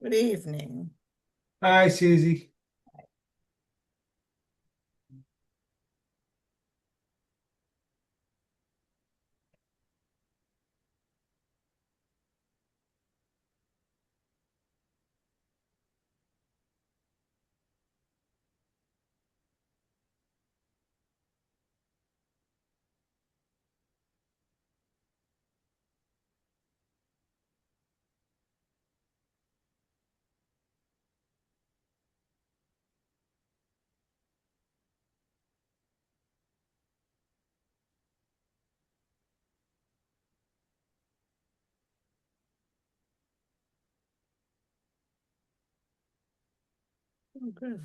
Good evening. Hi, Susie. Oh, good.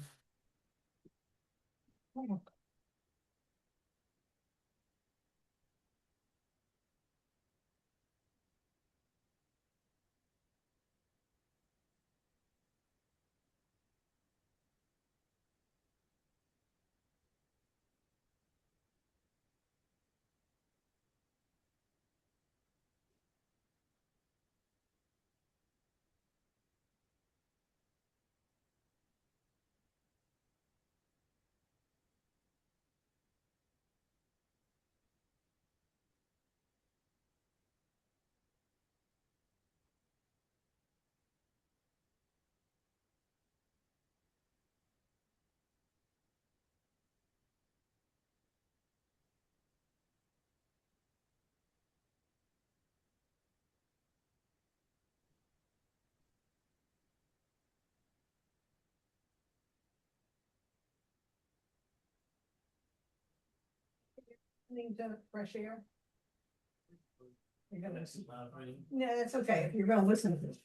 Need fresh air. You're gonna. Yeah, that's okay. If you're gonna listen to this.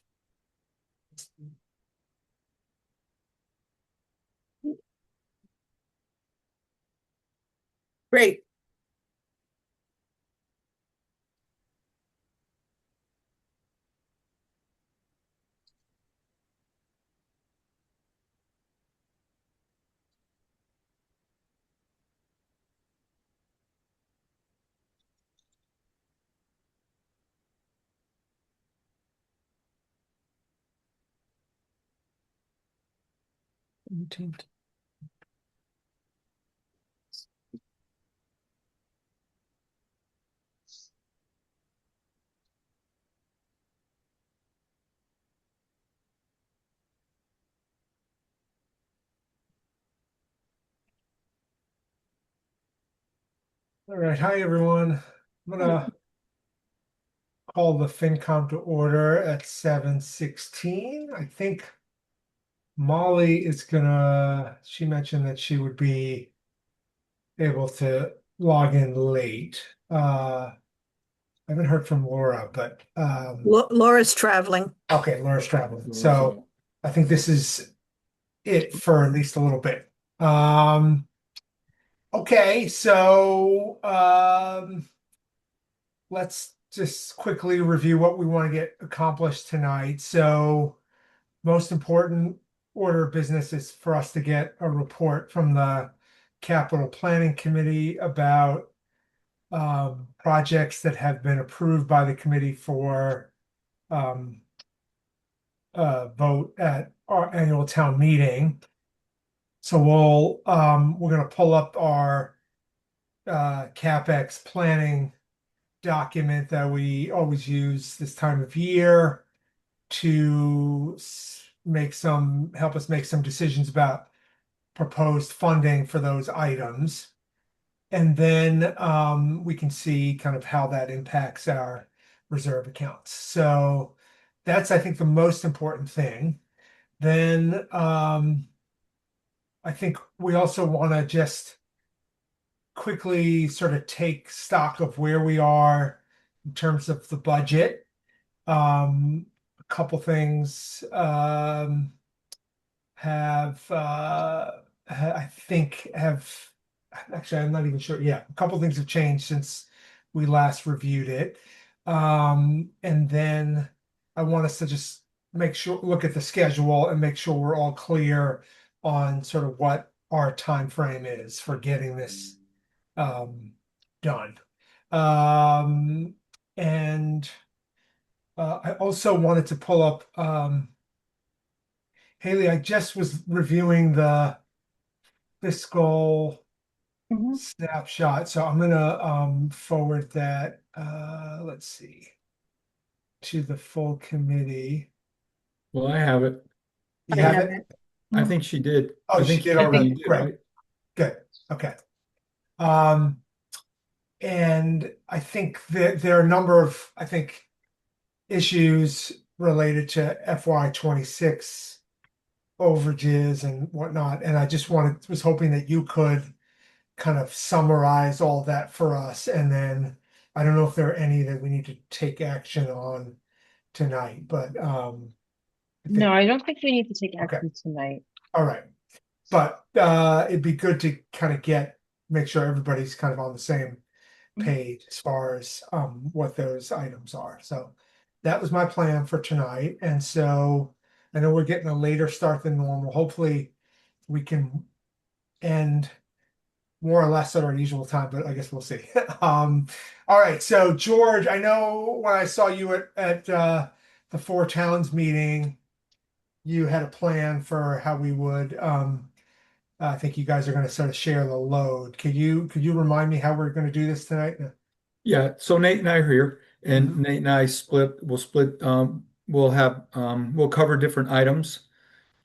Great. All right. Hi, everyone. I'm gonna call the FinCom to order at 7:16. I think Molly is she mentioned that she would be able to log in late. I haven't heard from Laura, but Laura's traveling. okay, Laura's traveling. So I think this is it for at least a little bit. Okay, so let's just quickly review what we want to get accomplished tonight. So, most important order of business is for us to get a report from the Capital Planning Committee about projects that have been approved by the committee for um, vote at our annual town meeting. So we're going to pull up our CapEx planning document that we always use this time of year to help us make some decisions about proposed funding for those items. And then we can see kind of how that impacts our reserve accounts. So that's, I think, the most important thing. Then I think we also want to just quickly sort of take stock of where we are in terms of the budget. A couple things have I think have actually I'm not even sure. Yeah, a couple things have changed since we last reviewed it. And then I want us to just look at the schedule and make sure we're all clear on sort of what our time frame is for getting this done. Um, and I also wanted to pull up Haley, I just was reviewing the fiscal Mhm. snapshot, so I'm gonna forward that, let's see, to the full committee. Well, I have it. You I have have it? it. I think she did. Oh, I she think did Caitlin, already. you did, Great. right? Good, okay. Um, and I think that there are a number of, I think, issues related to FY 26 overages and whatnot, and I just was hoping that you could kind of summarize all that for us, and then I don't know if there are any that we need to take action on tonight, but I No, think, I don't think we need to take okay, action tonight. all right. But it'd be good to kind of make sure everybody's kind of on the same Mhm. page as far as what those items are. So that was my plan for tonight. And so I know we're getting a later start than normal. Hopefully we can end more or less at our usual time, but I guess we'll see. All right. So George, I know when I saw you at the Four Towns meeting, you had a plan for how we would I think you guys are going to sort of share the load. Could you remind me how we're going to do this tonight? Yeah, so Nate and I are here, and Mhm. Nate and I we'll cover different items.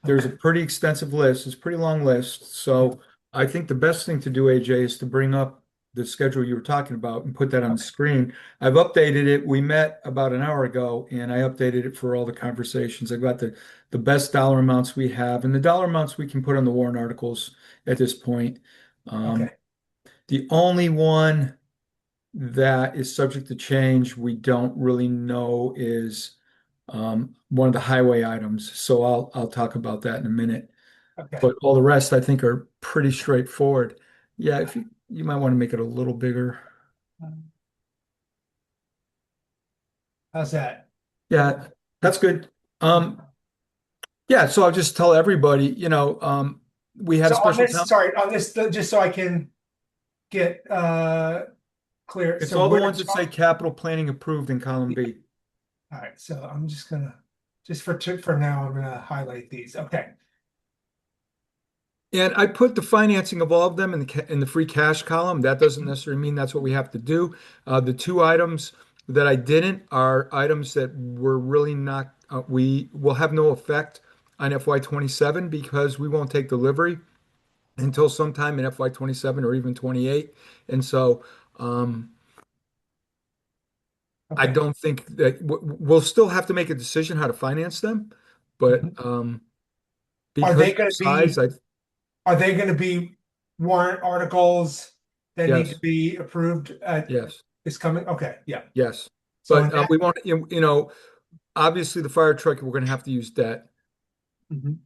There's a Okay. pretty extensive list, it's a pretty long list, so I think the best thing to do, AJ, is to bring up the schedule you were talking about and put that on the Okay. screen. I've updated it. We met about an hour ago, and I updated it for all the conversations. I've got the best dollar amounts we have, and the dollar amounts we can put on the warrant articles at this point. Um, Okay. the only one that is subject to change, we don't really know is one of the highway items. So I'll talk about that in a minute. Okay. But all the rest I think are pretty straightforward. Yeah, if you might want to make it a little bigger. How's that? Yeah, that's good. Um, yeah, so I'll just tell everybody, we had So a on special this, town. sorry, on this, just so I can get clear. It's So all the we're ones that say capital planning approved in column B. all right. So I'm just gonna for now, I'm gonna highlight these. Okay. And I put the financing of all of them in the free cash column. That doesn't necessarily mean that's what we have to do. The two items that I didn't are items that were really not, we will have no effect on FY 27 because we won't take delivery until sometime in FY 27 or even 28. And so I Okay. don't think that we'll still have to make a decision how to finance them, but Mhm. Are because they of going to size, be? Are they going to be warrant articles that need to yes, be approved at yes, this coming? Okay. Yeah. yes. So in But that. we won't, obviously the fire truck, we're going to have to use debt Mhm.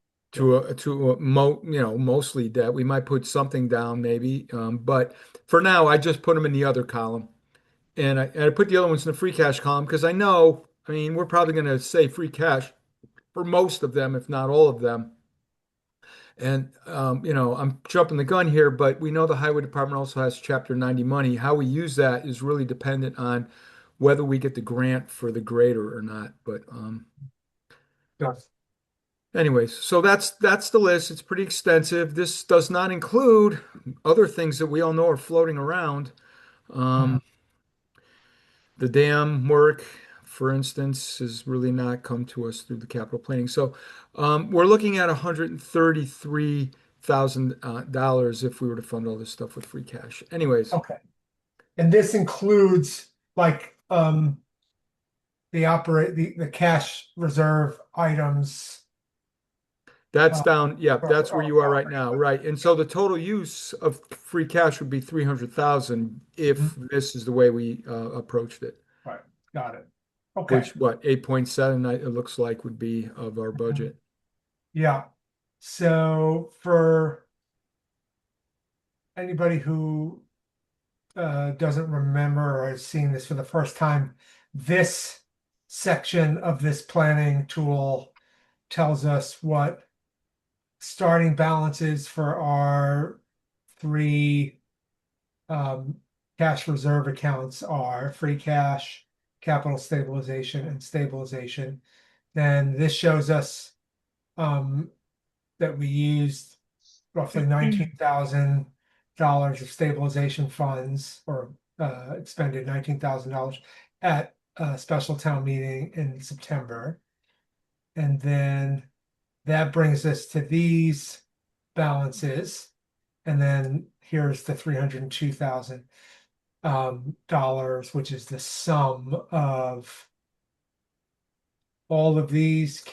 mostly debt. We might put something down maybe. But for now, I just put them in the other column. And I put the other ones in the free cash column because I mean, we're probably going to say free cash for most of them, if not all of them. And, I'm jumping the gun here, but we know the highway department also has Chapter 90 money. How we use that is really dependent on whether we get the grant for the grader or not. But Does. anyways, so that's the list. It's pretty extensive. This does not include other things that we all know are floating around. Mhm. Um, the dam work, for instance, has really not come to us through the capital planning. So we're looking at $133,000 if we were to fund all this stuff with free cash. Anyways, Okay. And this includes like the cash reserve items. that's Uh, down. Yeah, that's where or you are right operating now, budget. right? And so the total use of free cash would be 300,000 if Mhm. this is the way we approached it. Right. Got it. Okay. Which what 8.7 it looks like would be of our Mhm. budget. Yeah. So for anybody who doesn't remember or has seen this for the first time, this section of this planning tool tells us what starting balances for our three um, cash reserve accounts are: free cash, capital stabilization, and stabilization. Then this shows us that we used roughly $19,000 of stabilization funds, or expended $19,000 at a special town meeting in September. And then that brings us to these balances. And then here's the $302,000 dollars, which is the sum of all of these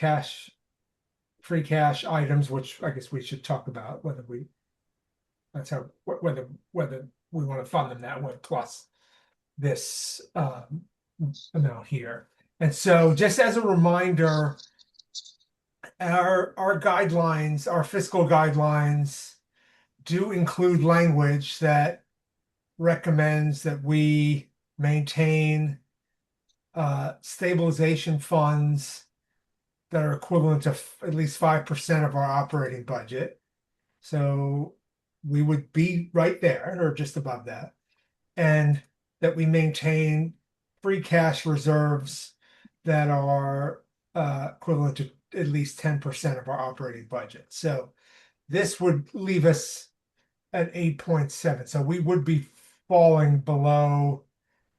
free cash items, which I guess we should talk about whether we whether we want to fund them that way, plus this amount here. And so just as a reminder, our guidelines, our fiscal guidelines do include language that recommends that we maintain stabilization funds that are equivalent to at least 5% of our operating budget. So we would be right there or just above that. And that we maintain free cash reserves that are equivalent to at least 10% of our operating budget. So this would leave us at 8.7. So we would be falling below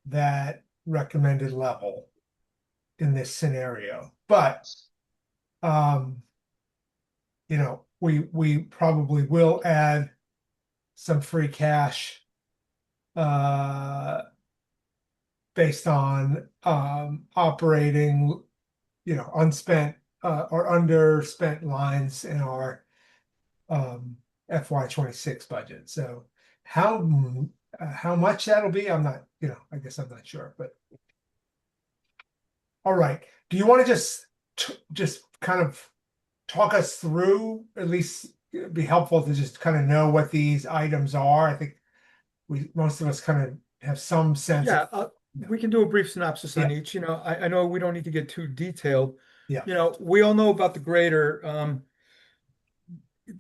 that recommended level in this scenario. But you know, we probably will add some free cash based on operating, you know, unspent or underspent lines in our FY26 budget. So how much that'll be, I'm not, you know, I guess I'm not sure, but all right. Do you want to just kind of talk us through, at least it'd be helpful to just kind of know what these items are? I think most of us kind of have some sense. Yeah, we can do a brief synopsis on Yeah. each. You know, I know we don't need to get too detailed. Yeah. You know, we all know about the grader.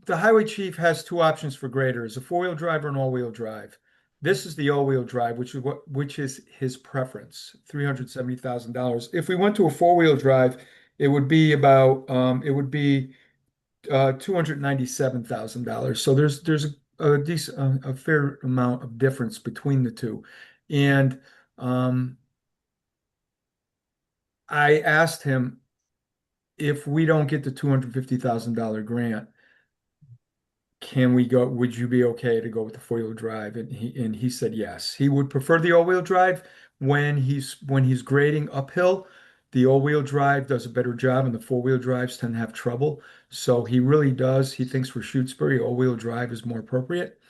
The highway chief has two options for graders: a four-wheel drive or an all-wheel drive. This is the all-wheel drive, which is his preference, $370,000. If we went to a four-wheel drive, it would be about $297,000. So there's a decent a fair amount of difference between the two. And I asked him, if we don't get the $250,000 grant, can we go? Would you be okay to go with the four-wheel drive? And he said yes. He would prefer the all-wheel drive when he's grading uphill. The all-wheel drive does a better job, and the four-wheel drives tend to have trouble. So he really does. He thinks for Shutesbury, all-wheel drive is more appropriate.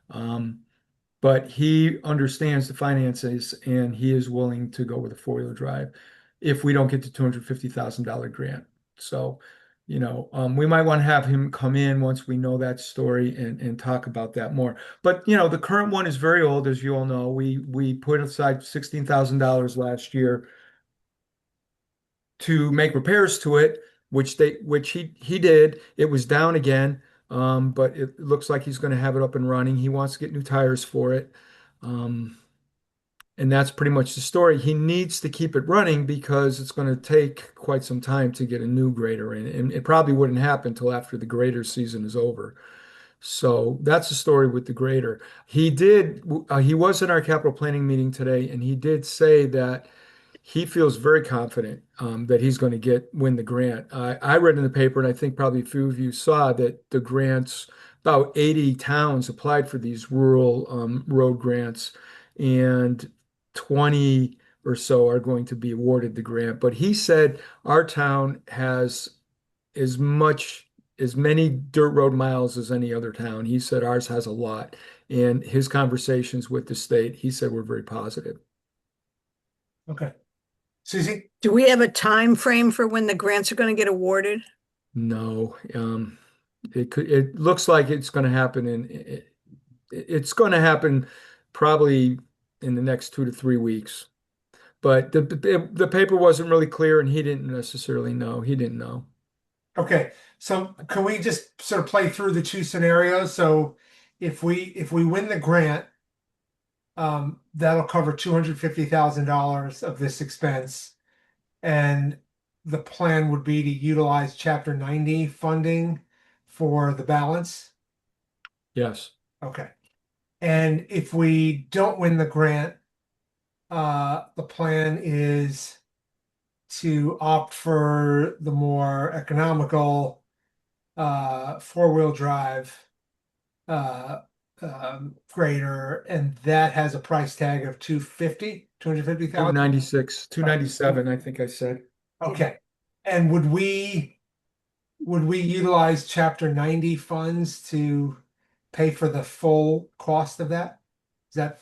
But he understands the finances, and he is willing to go with a four-wheel drive if we don't get the $250,000 grant. So, you know, we might want to have him come in once we know that story and talk about that more. But, you know, the current one is very old, as you all know. We put aside $16,000 last year to make repairs to it, which he did. It was down again, but it looks like he's going to have it up and running. He wants to get new tires for it. And that's pretty much the story. He needs to keep it running because it's going to take quite some time to get a new grader in. And it probably wouldn't happen until after the grader season is over. So that's the story with the grader. He was in our capital planning meeting today, and he did say that he feels very confident that he's going to win the grant. I read in the paper, and I think probably a few of you saw that the grants, about 80 towns applied for these rural road grants, and 20 or so are going to be awarded the grant. But he said our town has as many dirt road miles as any other town. He said ours has a lot. And his conversations with the state, he said, were very positive. Okay. Susie? Do we have a time frame for when the grants are going to get awarded? No, it looks like it's going to happen it's going to happen probably in the next 2 to 3 weeks. But the paper wasn't really clear, and he didn't necessarily know. He didn't know. Okay. So can we just sort of play through the two scenarios? So if we win the grant, that'll cover $250,000 of this expense. And the plan would be to utilize Chapter 90 funding for the balance? Yes. Okay. And if we don't win the grant, the plan is to opt for the more economical four-wheel drive grader, and that has a price tag of 250,000. 296, 297, I think I said. Okay. And would we utilize Chapter 90 funds to pay for the full cost of that? Is that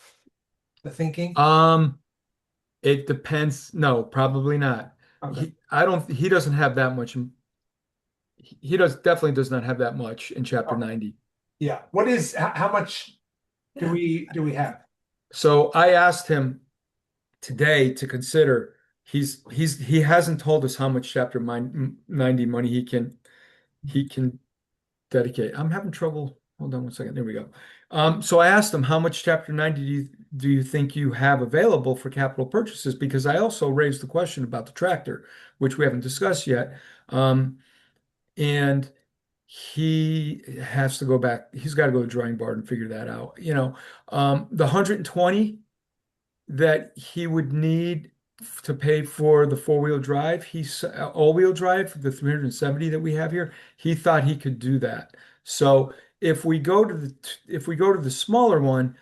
the thinking? It depends. No, probably not. Okay. He doesn't have that much. Definitely does not have that much in Chapter Okay. 90. Yeah. How much do we have? So I asked him today to consider. He hasn't told us how much Chapter 90 money he can dedicate. I'm having trouble. Hold on one second. There we go. So I asked him how much Chapter 90 do you think you have available for capital purchases? Because I also raised the question about the tractor, which we haven't discussed yet. And he has to go back. He's got to go to the drawing board and figure that out. The 120 that he would need to pay for the four-wheel drive, he's all-wheel drive, the 370 that we have here, he thought he could do that. So if we go to the smaller one,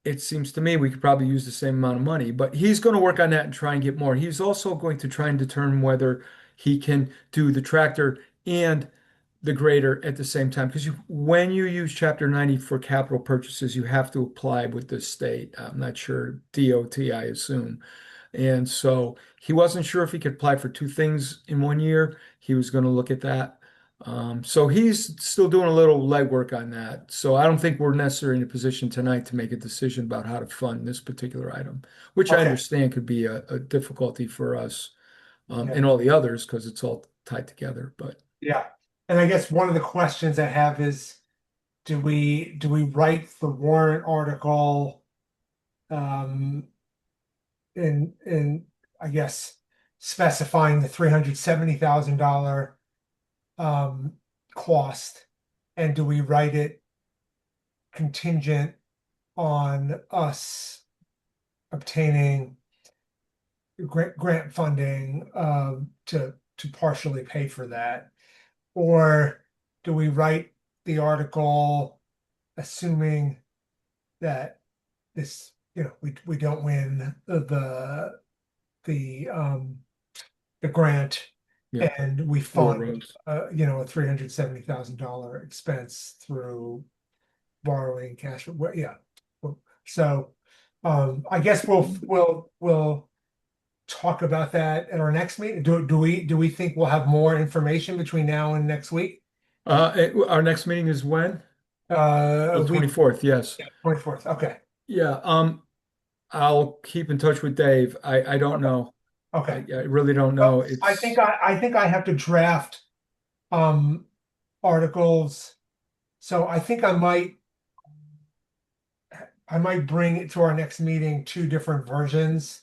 it seems to me we could probably use the same amount of money, but he's going to work on that and try and get more. He's also going to try and determine whether he can do the tractor and the grader at the same time. Because when you use Chapter 90 for capital purchases, you have to apply with the state. I'm not sure, DOT, I assume. And so he wasn't sure if he could apply for two things in one year. He was going to look at that. So he's still doing a little legwork on that. So I don't think we're necessarily in a position tonight to make a decision about how to fund this particular item, which I Okay. understand could be a difficulty for us Okay. and all the others because it's all tied together. But Yeah. And I guess one of the questions I have is, do we write the warrant article in I guess specifying the $370,000 cost, and do we write it contingent on us obtaining grant funding to partially pay for that? Or do we write the article assuming that this, we don't win the grant, yeah, and we four fund roads. a $370,000 expense through borrowing cash? Yeah. So I guess we'll talk about that at our next meeting. Do we think we'll have more information between now and next week? Our next meeting is when? The 24th, yes. 24th. Okay. Yeah, I'll keep in touch with Dave. I don't know. Okay. I really don't know. Well, I think I have to draft articles, so I think I might bring it to our next meeting two different versions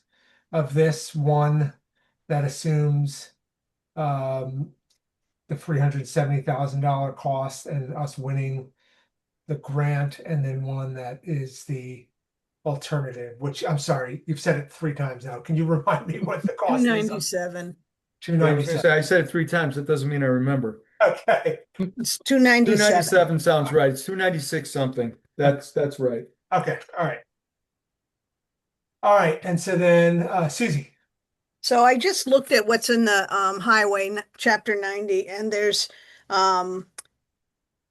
of this. One that assumes the $370,000 cost and us winning the grant, and then one that is the alternative, which, I'm sorry, you've said it 3 times now. Can you remind me what the cost is? 297. I was gonna say, I said it 3 times. That doesn't mean I remember. Okay. It's 297. 297 sounds right. It's 296 something. That's right. Okay. All right. All right. And so then, Susie. So I just looked at what's in the highway chapter 90, and there's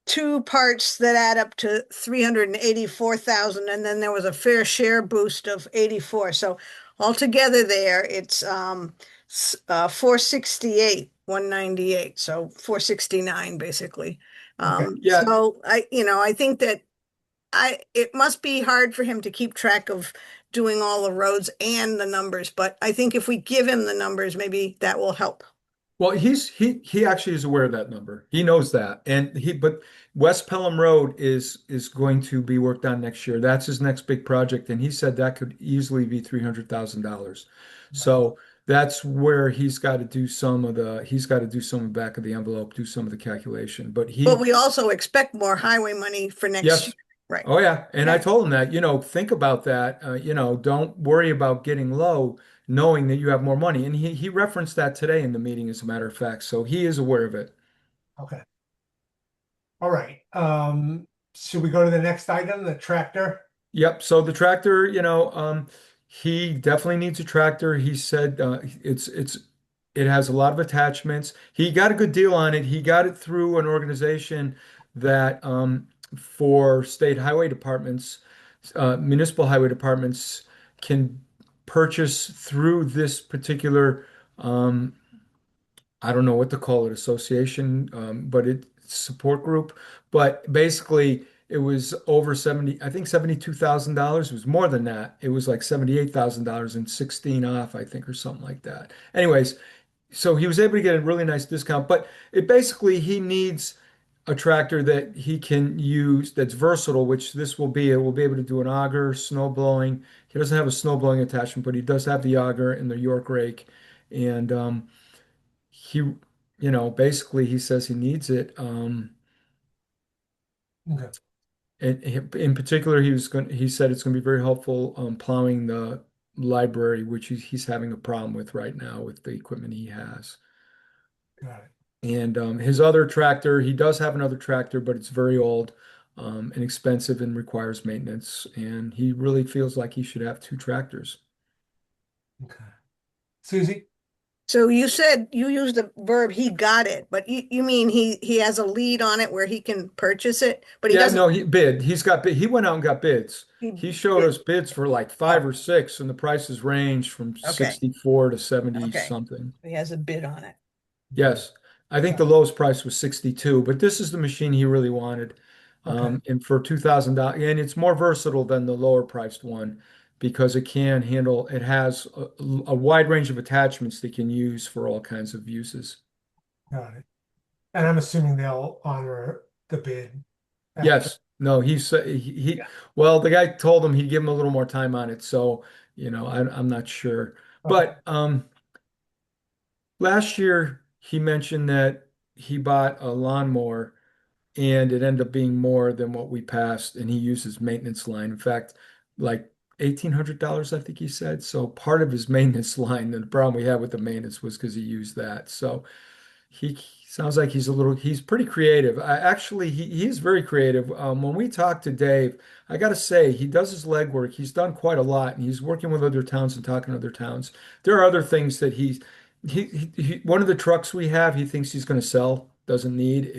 two parts that add up to 384,000, and then there was a fair share boost of 84. So altogether there it's 468, 198, so 469 basically. Yeah. So I think that it must be hard for him to keep track of doing all the roads and the numbers, but I think if we give him the numbers, maybe that will help. Well, he actually is aware of that number. He knows that. But West Pelham Road is going to be worked on next year. That's his next big project, and he said that could easily be $300,000. So that's where he's got to do some of the back of the envelope, do some of the calculation. But But we also expect more highway money for next year. yes. Right. Oh yeah. And I Right. told him that, think about that. Don't worry about getting low, knowing that you have more money. And he referenced that today in the meeting, as a matter of fact. So he is aware of it. Okay. All right. Should we go to the next item, the tractor? Yep. So the tractor, he definitely needs a tractor. He said it has a lot of attachments. He got a good deal on it. He got it through an organization that for state highway departments, municipal highway departments can purchase through this particular I don't know what to call it, association, but it's support group. But basically, it was over 70, I think $72,000. It was more than that. It was like $78,000 and 16 off, I think, or something like that. Anyways, so he was able to get a really nice discount, but he needs a tractor that he can use that's versatile, which this will be. It will be able to do an auger, snow blowing. He doesn't have a snow blowing attachment, but he does have the auger and the York rake. And he, basically he says he needs it. Okay. And in particular, he said it's going to be very helpful plowing the library, which he's having a problem with right now with the equipment he has. Got it. And his other tractor, he does have another tractor, but it's very old and expensive and requires maintenance. And he really feels like he should have two tractors. Okay. Susie? So you said you used the verb he got it, but you mean he has a lead on it where he can purchase it, but he Yeah, doesn't. no, he bid. He went out and got bids. He He showed bid. us bids for like five or six, and the prices range from Okay. 64 to 70 Okay. something. He has a bid on it. Yes. I think the lowest price was 62, but this is the machine he really wanted. Okay. And for $2,000, and it's more versatile than the lower priced one because it has a wide range of attachments they can use for all kinds of uses. Got it. And I'm assuming they'll honor the bid. after- Yes. No, well, the guy told him he'd give him a little more time on it. So, I'm not sure. Okay. But last year he mentioned that he bought a lawnmower and it ended up being more than what we passed, and he uses maintenance line. In fact, like $1,800, I think he said. So part of his maintenance line, the problem we had with the maintenance was because he used that. So he sounds like he's pretty creative. He is very creative. When we talked to Dave, I got to say, he does his legwork. He's done quite a lot, and he's working with other towns and talking to other towns. There are other things that one of the trucks we have, he thinks he's going to sell, doesn't need.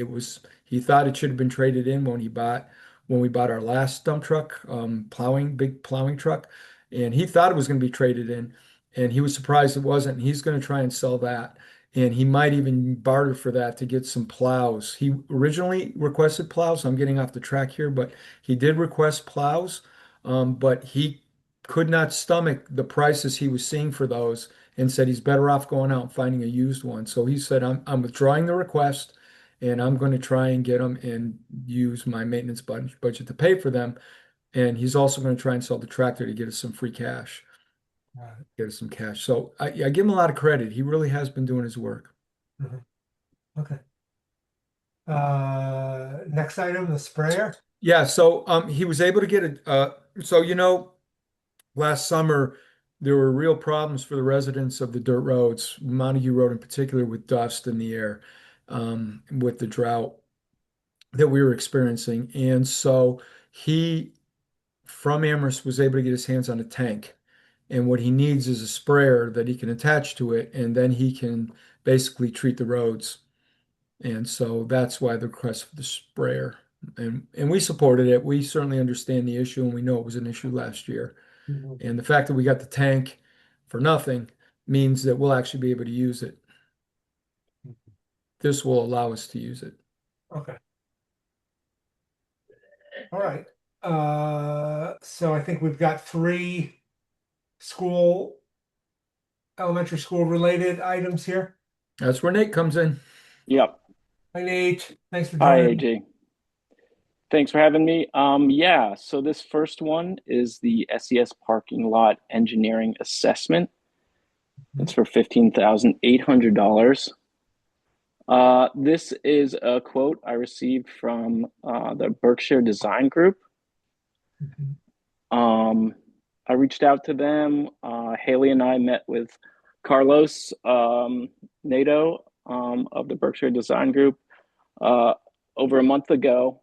He thought it should have been traded in when we bought our last dump truck, big plowing truck, and he thought it was going to be traded in, and he was surprised it wasn't. He's going to try and sell that. And he might even barter for that to get some plows. He originally requested plows. I'm getting off the track here, but he did request plows. But he could not stomach the prices he was seeing for those and said he's better off going out and finding a used one. So he said, I'm withdrawing the request and I'm going to try and get them and use my maintenance budget to pay for them. And he's also going to try and sell the tractor to get us some free cash. Got it. Get us some cash. So I give him a lot of credit. He really has been doing his work. Okay. Next item, the sprayer. Yeah, so he was able to get it. Last summer there were real problems for the residents of the dirt roads, Montague Road in particular, with dust in the air, with the drought that we were experiencing. And so he, from Amherst, was able to get his hands on a tank. And what he needs is a sprayer that he can attach to it, and then he can basically treat the roads. And so that's why the request for the sprayer. And we supported it. We certainly understand the issue, and we know it was an issue last year. And the fact that we got the tank for nothing means that we'll actually be able to use it. This will allow us to use it. Okay. All right. So I think we've got three elementary school related items here. That's where Nate comes in. Yep. Hi, Nate. Thanks for Hi, joining. AJ. Thanks for having me. Yeah, so this first one is the SES parking lot engineering assessment. It's for $15,800. This is a quote I received from the Berkshire Design Group. Mhm. I reached out to them. Haley and I met with Carlos Nato of the Berkshire Design Group over a month ago.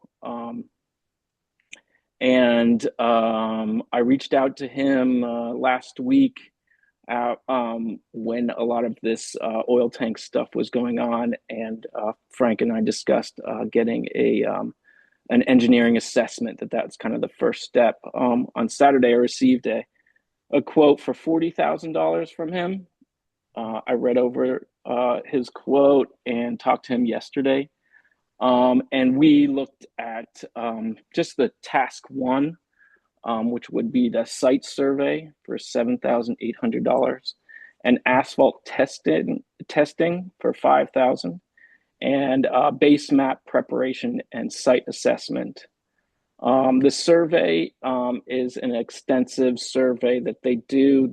I reached out to him last week when a lot of this oil tank stuff was going on, and Frank and I discussed getting an engineering assessment. That's kind of the first step. On Saturday, I received a quote for $40,000 from him. I read over his quote and talked to him yesterday. And we looked at just the task one, which would be the site survey for $7,800, and asphalt testing for $5,000, and base map preparation and site assessment. The survey is an extensive survey that they do.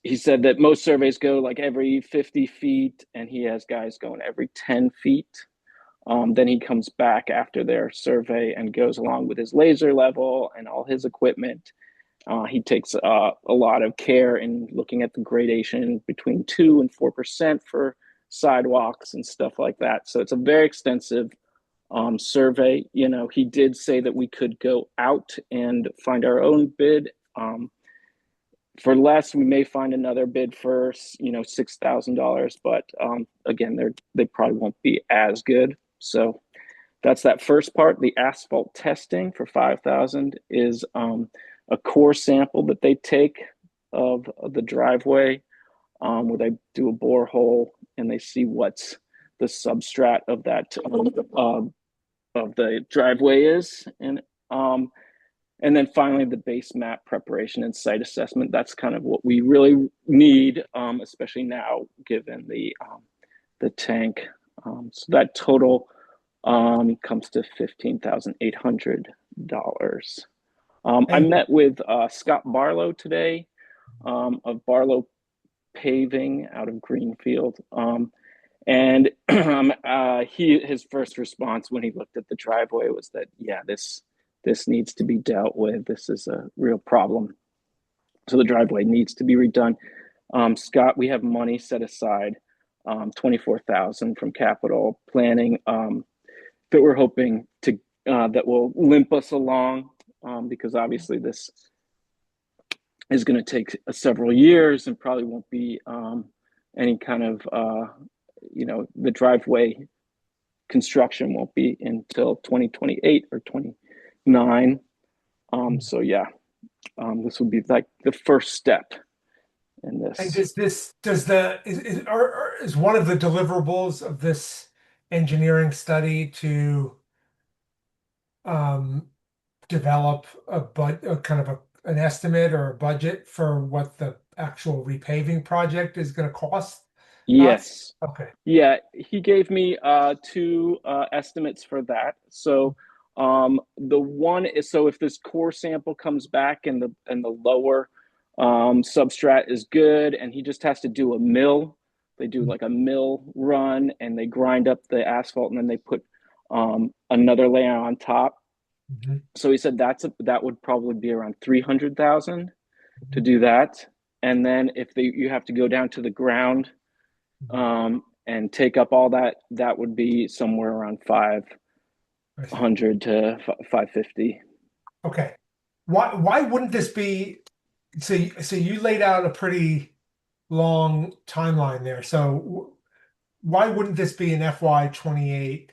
He said that most surveys go like every 50 feet, and he has guys going every 10 feet. Then he comes back after their survey and goes along with his laser level and all his equipment. He takes a lot of care in looking at the gradation between 2 and 4% for sidewalks and stuff like that. So it's a very extensive survey. You know, he did say that we could go out and find our own bid. For less, we may find another bid for, $6,000, but again, they probably won't be as good. So that's that first part. The asphalt testing for $5,000 is a core sample that they take of the driveway, where they do a borehole and they see what's the substrat of that of the driveway is, and then finally the base map preparation and site assessment. That's kind of what we really need, especially now given the tank. So that total comes to $15,800. I met with Scott Barlow today of Barlow Paving out of Greenfield. And his first response when he looked at the driveway was that, yeah, this needs to be dealt with. This is a real problem. So the driveway needs to be redone. Scott, we have money set aside, $24,000 from capital planning that we're hoping to that will limp us along, because obviously this is going to take several years and probably won't be any kind of the driveway construction won't be until 2028 or 2029. So yeah, this would be like the first step in this. And is one of the deliverables of this engineering study to develop an estimate or a budget for what the actual repaving project is going to cost? Yes. Okay. Yeah, he gave me two estimates for that. So the one is, so if this core sample comes back and the lower substrat is good, and he just has to do a mill. They do like a mill run and they grind up the asphalt and then they put another layer on top. Mm-hmm. So he said that would probably be around $300,000 to do that. And then if you have to go down to the ground and take up all that, that would be somewhere around $500 to $550. Okay. Why wouldn't this be? So you laid out a pretty long timeline there. So why wouldn't this be an FY28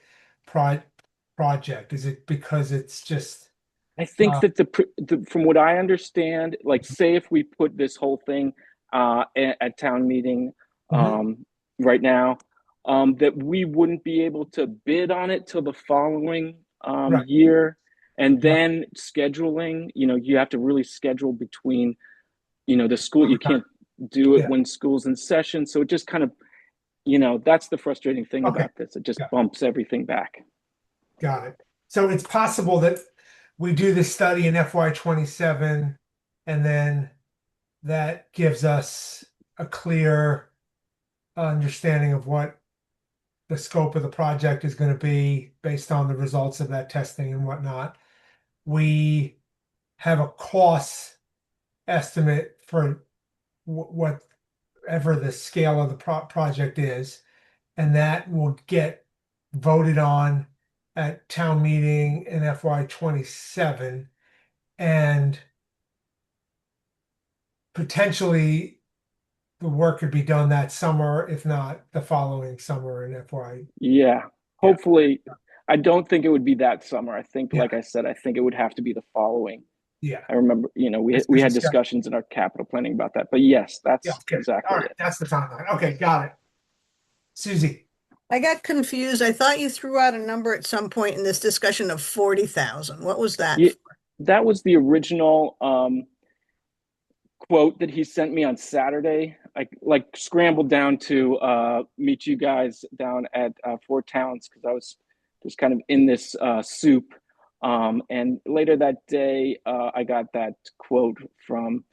project? Is it because it's just? I think that from what I understand, like say if we put this whole thing at town meeting right now, that we wouldn't be able to bid on it till the following year. And then scheduling, you have to really schedule between, the school. You can't do it when school's in session. So it just kind of, that's the frustrating thing about this. It just bumps everything back. Got it. So it's possible that we do this study in FY27, and then that gives us a clear understanding of what the scope of the project is going to be based on the results of that testing and whatnot. We have a cost estimate for whatever the scale of the project is, and that will get voted on at town meeting in FY27, and potentially the work could be done that summer, if not the following summer in FY. Yeah, hopefully. I don't think it would be that summer. I think, Yeah. like I said, I think it would have to be the following. Yeah. I remember, we had discussions in our capital planning about that. But yes, that's Yeah. Okay. exactly All right. it. That's the timeline. Okay. Got it. Susie. I got confused. I thought you threw out a number at some point in this discussion of 40,000. What was that? Yeah, that was the original quote that he sent me on Saturday. I like scrambled down to meet you guys down at Fort Towns because I was just kind of in this soup. And later that day, I got that quote from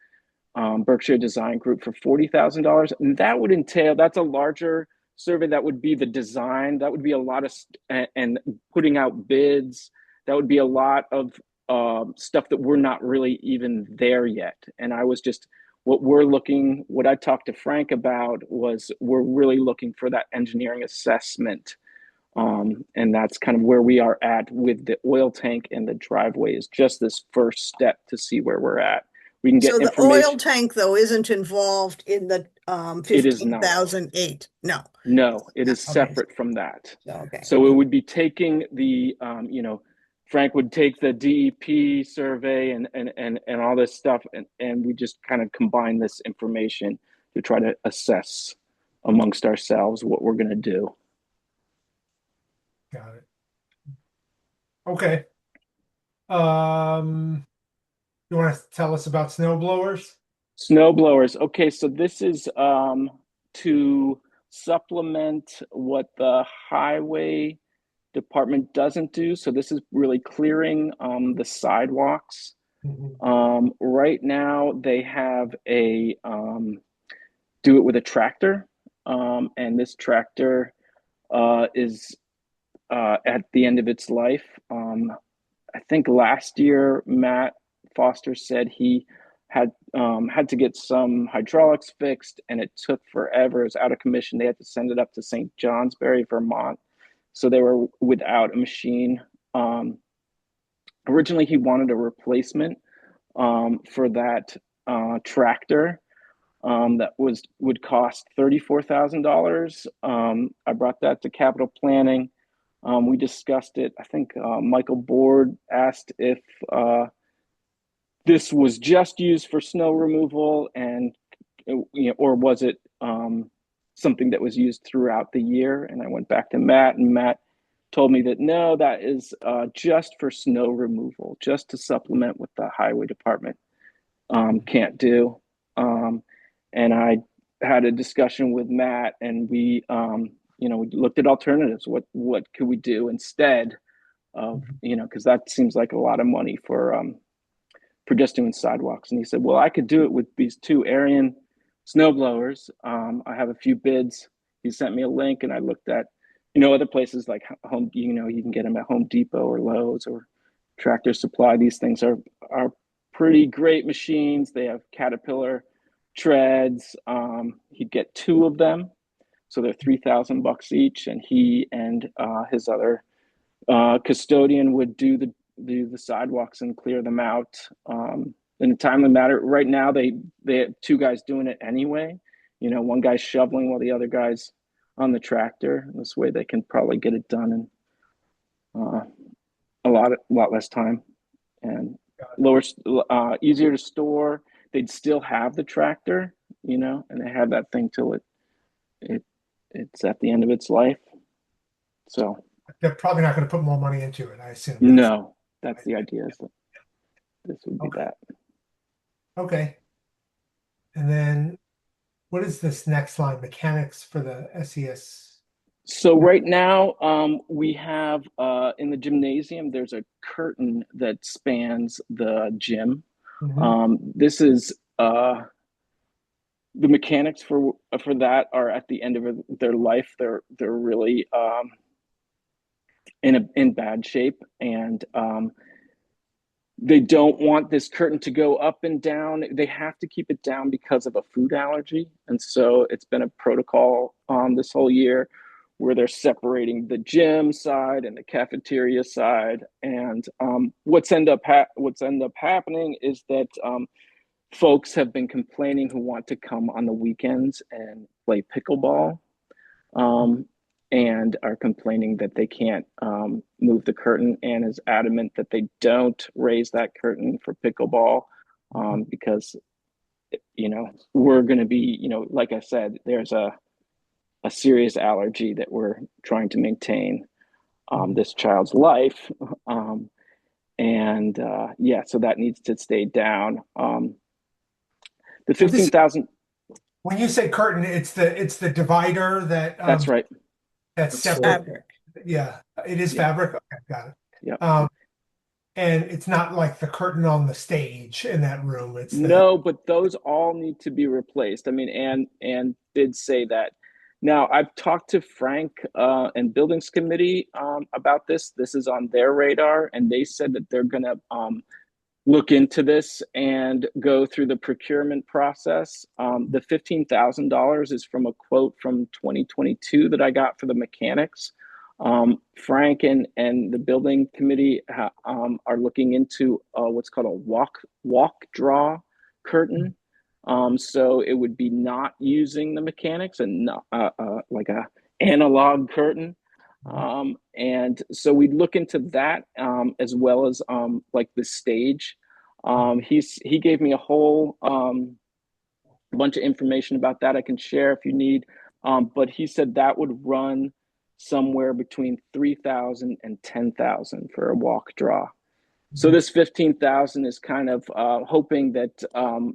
Berkshire Design Group for $40,000. And that would entail, that's a larger survey. That would be the design. That would be a lot of, and putting out bids. That would be a lot of stuff that we're not really even there yet. And I was just, what I talked to Frank about was we're really looking for that engineering assessment. And that's kind of where we are at with the oil tank and the driveway is just this first step to see where we're at. We can get So the information. oil tank, though, isn't involved in the It is not. 15,008. No. No, it is Okay. separate from that. Okay. So it would be taking the, Frank would take the DEP survey and all this stuff, and we just kind of combine this information to try to assess amongst ourselves what we're going to do. Got it. Okay. You want to tell us about snow blowers? Snow blowers. Okay, so this is to supplement what the highway department doesn't do. So this is really clearing the sidewalks. Right now they have a do it with a tractor, and this tractor is at the end of its life. I think last year Matt Foster said he had to get some hydraulics fixed, and it took forever. It was out of commission. They had to send it up to St. Johnsbury, Vermont. So they were without a machine. Originally, he wanted a replacement for that tractor that would cost $34,000. I brought that to capital planning. We discussed it. I think Michael Board asked if this was just used for snow removal, and or was it something that was used throughout the year? And I went back to Matt, and Matt told me that no, that is just for snow removal, just to supplement what the highway department can't do. And I had a discussion with Matt, and we we looked at alternatives. What could we do instead of, because that seems like a lot of money for just doing sidewalks. And he said, well, I could do it with these two Arion snow blowers. I have a few bids. He sent me a link, and I looked at, other places like home, you can get them at Home Depot or Lowe's or Tractor Supply. These things are pretty great machines. They have Caterpillar treads. He'd get two of them. So they're $3,000 each. And he and his other custodian would do the sidewalks and clear them out in a timely manner. Right now, they have two guys doing it anyway. One guy's shoveling while the other guy's on the tractor. This way, they can probably get it done in a lot less time and easier to store. They'd still have the tractor, and they have that thing till it's at the end of its life. So they're probably not going to put more money into it, I assume. No, that's the idea. Is that this would be that. Okay. And then what is this next line? Mechanics for the SES? So right now, we have in the gymnasium, there's a curtain that spans the gym. This is, I don't know the mechanics for that are at the end of their life. They're really in bad shape, and they don't want this curtain to go up and down. They have to keep it down because of a food allergy, and so it's been a protocol this whole year where they're separating the gym side and the cafeteria side. And what's end up happening is that folks have been complaining who want to come on the weekends and play pickleball, and are complaining that they can't move the curtain, and is adamant that they don't raise that curtain for pickleball, because we're going to be, like I said, there's a serious allergy that we're trying to maintain this child's life. So that needs to stay down. The 15,000. When you say curtain, it's the divider that That's right. that's separate. Fabric. Yeah, it is fabric. Okay, got it. Yeah. And it's not like the curtain on the stage in that room. It's No, but those all need to be replaced. I mean, Anne did say that. Now, I've talked to Frank and Buildings Committee about this. This is on their radar, and they said that they're going to look into this and go through the procurement process. The $15,000 is from a quote from 2022 that I got for the mechanics. Frank and the building committee are looking into what's called a walk draw curtain. So it would be not using the mechanics and not like a analog curtain. And so we'd look into that as well as like the stage. He gave me a whole bunch of information about that I can share if you need. But he said that would run somewhere between 3,000 and 10,000 for a walk draw. So this 15,000 is kind of hoping that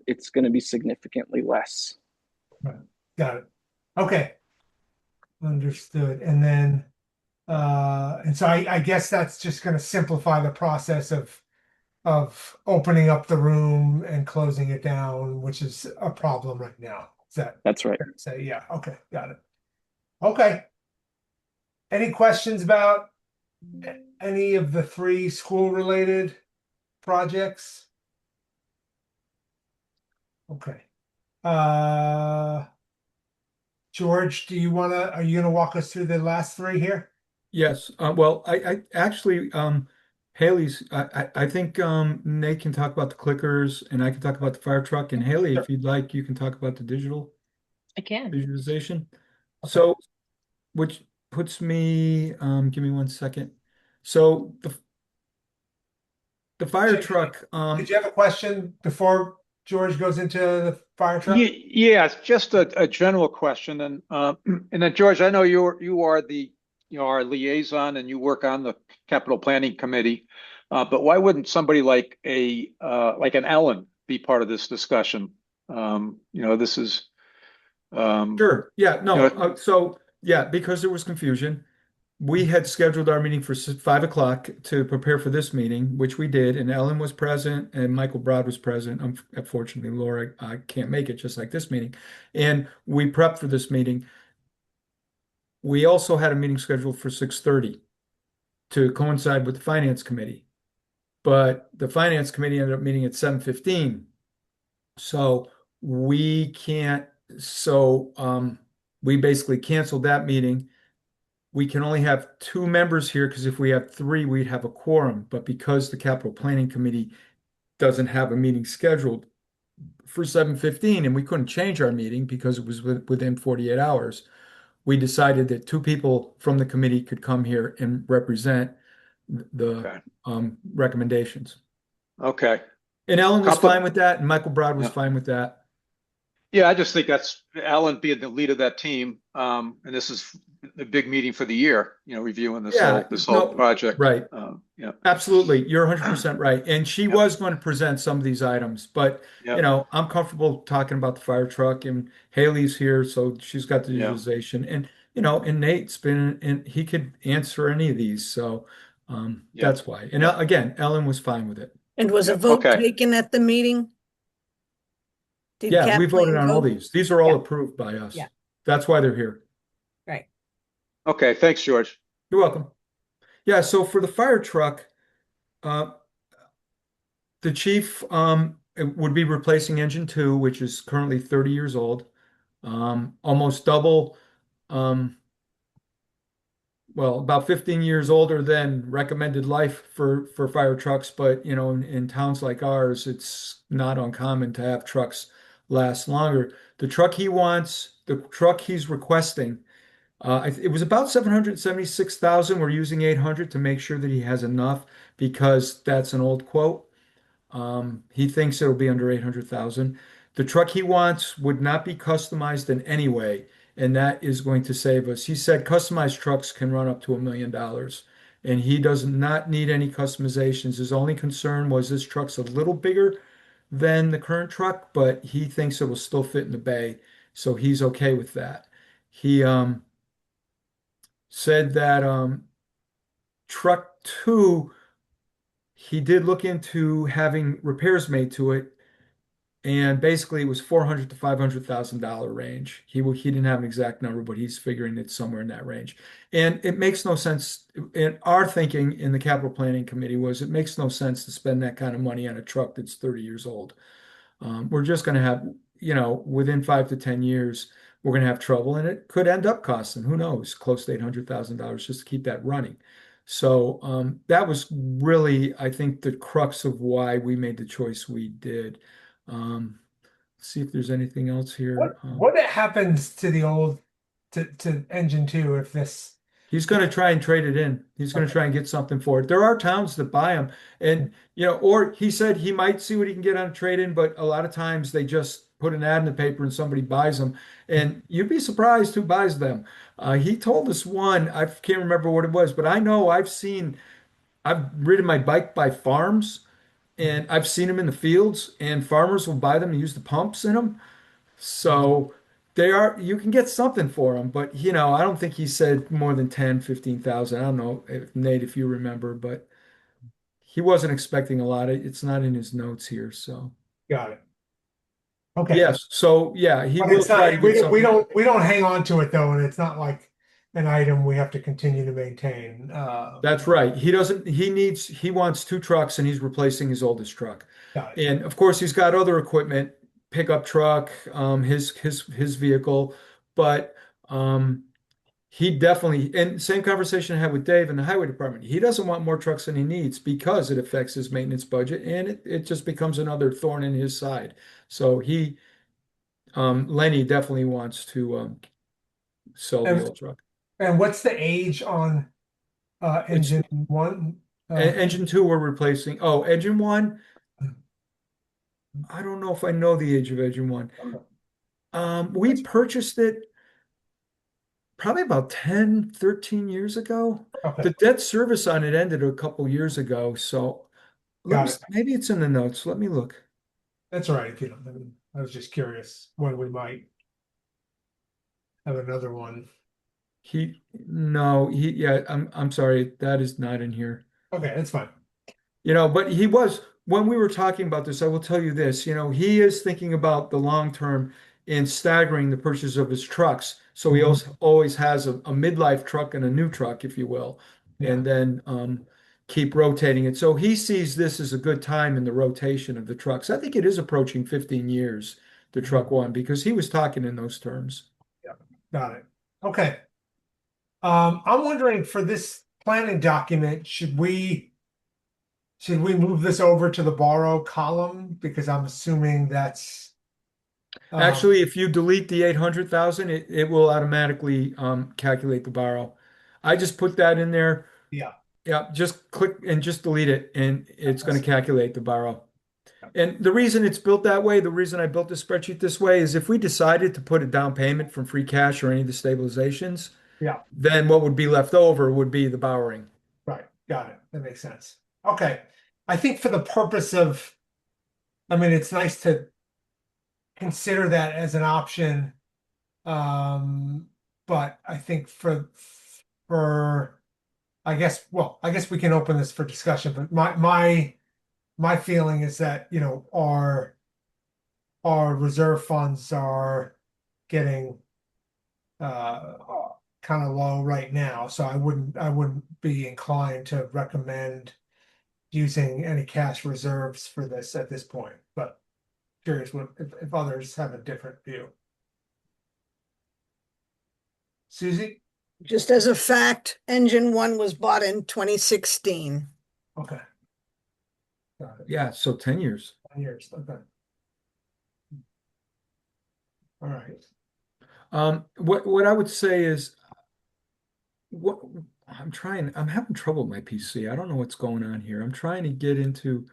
it's going to be significantly less. Right. Got it. Okay. Understood. And then and so I guess that's just going to simplify the process of opening up the room and closing it down, which is a problem right now. That's right. Fair to say? Yeah. Okay. Got it. Okay. Any questions about any of the 3 school-related projects? Okay. George, are you gonna walk us through the last 3 here? Yes. Well, I actually, Haley's, I think Nate can talk about the clickers and I can talk about the fire truck. And Haley, if you'd like, you can talk about the digital I can. visualization. So, which puts me, give me 1 second. So the fire truck, Did you have a question before George goes into the fire truck? Yeah, it's just a general question, and then George, I know you are our liaison and you work on the capital planning committee, but why wouldn't somebody like an Ellen be part of this discussion? This is sure. Yeah, no. So yeah, because there was confusion, we had scheduled our meeting for 5 o'clock to prepare for this meeting, which we did, and Ellen was present and Michael Broad was present. Unfortunately, Laura, I can't make it, just like this meeting. And we prepped for this meeting. We also had a meeting scheduled for 6:30 to coincide with the finance committee, but the finance committee ended up meeting at 7:15. So we can't. So we basically canceled that meeting. We can only have 2 members here because if we have 3, we'd have a quorum. But because the capital planning committee doesn't have a meeting scheduled for 7:15, and we couldn't change our meeting because it was within 48 hours, we decided that 2 people from the committee could come here and represent the recommendations. okay. And Ellen was fine with that, and Michael Broad was fine with that. Yeah, I just think that's Ellen being the lead of that team, and this is the big meeting for the year. Reviewing this whole project. Right. Yeah. Absolutely. You're 100% right. And she was going to present some of these items, but I'm comfortable talking about the fire truck, and Haley's here, so she's got the visualization, and and Nate's been, and he could answer any of these. So that's why. And again, Ellen was fine with it. And was a vote taken at the meeting? Did Yeah, we voted Kathleen on all vote? these. These are all Yeah. approved by us. Yeah. That's why they're here. Right. Okay, thanks, George. You're welcome. Yeah, so for the fire truck, uh, the chief it would be replacing engine 2, which is currently 30 years old, almost double, well, about 15 years older than recommended life for fire trucks. But in towns like ours, it's not uncommon to have trucks last longer. The truck he wants, the truck he's requesting, it was about 776,000. We're using 800 to make sure that he has enough because that's an old quote. He thinks it'll be under 800,000. The truck he wants would not be customized in any way, and that is going to save us. He said customized trucks can run up to $1 million, and he does not need any customizations. His only concern was this truck's a little bigger than the current truck, but he thinks it will still fit in the bay, so he's okay with that. He said that truck 2, he did look into having repairs made to it, and basically it was $400,000 to $500,000 range. He didn't have an exact number, but he's figuring it's somewhere in that range. And it makes no sense. And our thinking in the capital planning committee was it makes no sense to spend that kind of money on a truck that's 30 years old. We're just going to have, within 5 to 10 years, we're going to have trouble, and it could end up costing, who knows, close to $800,000 just to keep that running. So that was really, I think, the crux of why we made the choice we did. Let's see if there's anything else here. What happens to the old to engine 2 if this? He's going to try and trade it in. He's going to try and get something for it. There are towns that buy them, and or he said he might see what he can get on a trade-in, but a lot of times they just put an ad in the paper and somebody buys them, and you'd be surprised who buys them. He told us one, I can't remember what it was, but I know I've ridden my bike by farms, and I've seen them in the fields, and farmers will buy them and use the pumps in them. So you can get something for them, but I don't think he said more than 10, 15,000. I don't know, Nate, if you remember, but he wasn't expecting a lot. It's not in his notes here, so. Got it. Okay. Yes, so yeah, he But will it's try not, to we, get we something. don't we don't hang on to it though, and it's not like an item we have to continue to maintain. That's right. He wants 2 trucks and he's replacing his oldest truck. Got it. And of course, he's got other equipment, pickup truck, his vehicle, but he definitely, and same conversation I had with Dave in the highway department. He doesn't want more trucks than he needs because it affects his maintenance budget, and it just becomes another thorn in his side. So Lenny definitely wants to sell the old truck. And what's the age on engine 1? Engine 2 we're replacing. Oh, engine 1. I don't know if I know the age of engine 1. We purchased it probably about 10, 13 years ago. Okay. The debt service on it ended a couple years ago, so maybe it's in the notes. Let me look. That's all right if you don't. I mean, I was just curious when we might have another one. Yeah, I'm sorry, that is not in here. Okay, that's fine. But when we were talking about this, I will tell you this, he is thinking about the long term in staggering the purchase of his trucks. So he always has a midlife truck and a new truck, if you will, and then keep rotating it. So he sees this as a good time in the rotation of the trucks. I think it is approaching 15 years, the truck one, because he was talking in those terms. Yeah, got it. Okay. I'm wondering for this planning document, should we move this over to the borrow column? Because I'm assuming that's actually, if you delete the 800,000, it will automatically calculate the borrow. I just put that in there. Yeah. Yeah, just click and just delete it, and it's going to calculate the borrow. And the reason it's built that way, the reason I built the spreadsheet this way is if we decided to put a down payment from free cash or any of the stabilizations, then what would be left over would be the borrowing. Right. Got it. That makes sense. Okay. I think for the purpose of, it's nice to consider that as an option. But I think for I guess we can open this for discussion, but my feeling is that, our our reserve funds are getting kind of low right now, so I wouldn't be inclined to recommend using any cash reserves for this at this point, but curious what if others have a different view. Susie? Just as a fact, engine one was bought in 2016. Okay. Got it. Yeah, so 10 years. 10 years, okay. All right. What I would say is what I'm having trouble with my PC. I don't know what's going on here. I'm trying to get into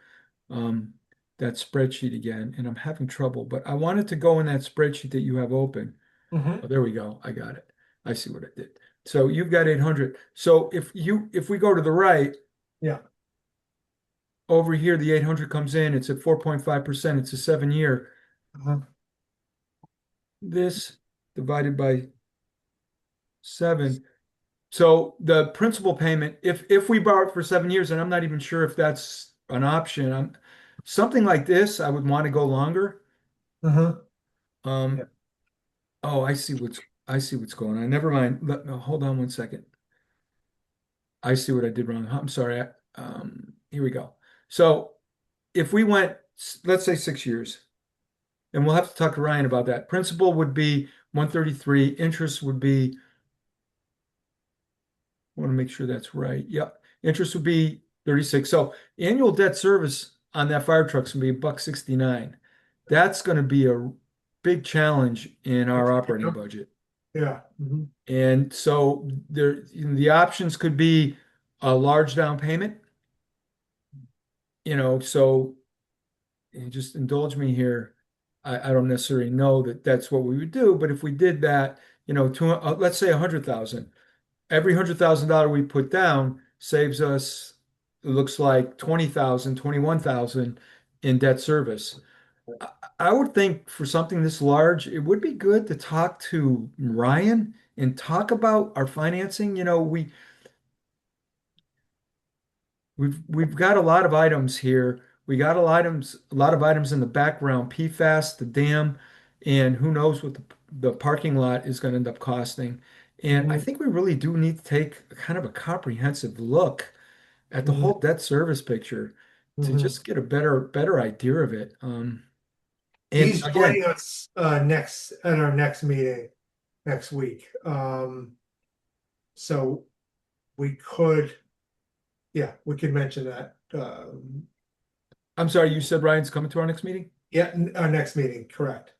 that spreadsheet again, and I'm having trouble, but I wanted to go in that spreadsheet that you have open. Mhm. Oh, there we go. I got it. I see what I did. So you've got 800. So if we go to the right, Yeah. over here, the 800 comes in, it's at 4.5%. It's a 7-year. Uh-huh. This divided by 7. So the principal payment, if we borrow it for 7 years, and I'm not even sure if that's an option, something like this, I would want to go longer. Uh-huh. Um, Yeah. oh, I see what's going on. Never mind. No, hold on one second. I see what I did wrong. I'm sorry. Here we go. So if we went, let's say 6 years, and we'll have to talk to Ryan about that. Principal would be 133. Interest would be, I want to make sure that's right. Yep. Interest would be 36. So annual debt service on that fire truck's gonna be $1.69. That's going to be a big challenge in our operating budget. Yeah. Mhm. And so the options could be a large down payment. So just indulge me here. I don't necessarily know that that's what we would do, but if we did that, let's say 100,000, every $100,000 we put down saves us, it looks like 20,000, 21,000 in debt service. I would think for something this large, it would be good to talk to Ryan and talk about our financing. We've got a lot of items here. We got a lot of items in the background, PFAS, the dam, and who knows what the parking lot is going to end up costing. And I Mhm. think we really do need to take kind of a comprehensive look at the Mhm. whole debt service picture to Mhm. just get a better idea of it. And He's again, joining us next at our next meeting next week. So we could, yeah, we could mention that. I'm sorry, you said Ryan's coming to our next meeting? Yeah, our next meeting, correct.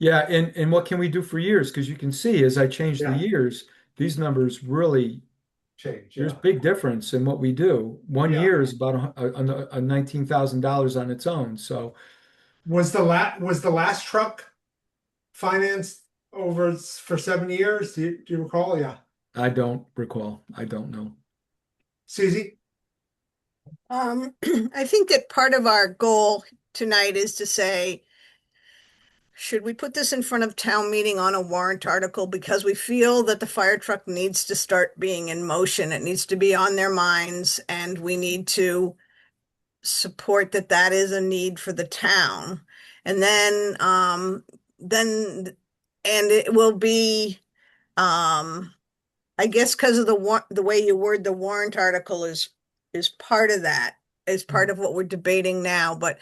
Yeah, and what can we do for years? Because you can see as I change the Yeah. years, these numbers really, Change, there's yeah. big difference in what we do. One Yeah. year is about a $19,000 on its own. So Was the last truck financed over for 7 years? Do you recall? Yeah. I don't recall. I don't know. Susie? I think that part of our goal tonight is to say, should we put this in front of town meeting on a warrant article because we feel that the fire truck needs to start being in motion? It needs to be on their minds, and we need to support that that is a need for the town. And then, and it will be, I guess because of the way you word the warrant article is part of that, is part of what we're debating now. But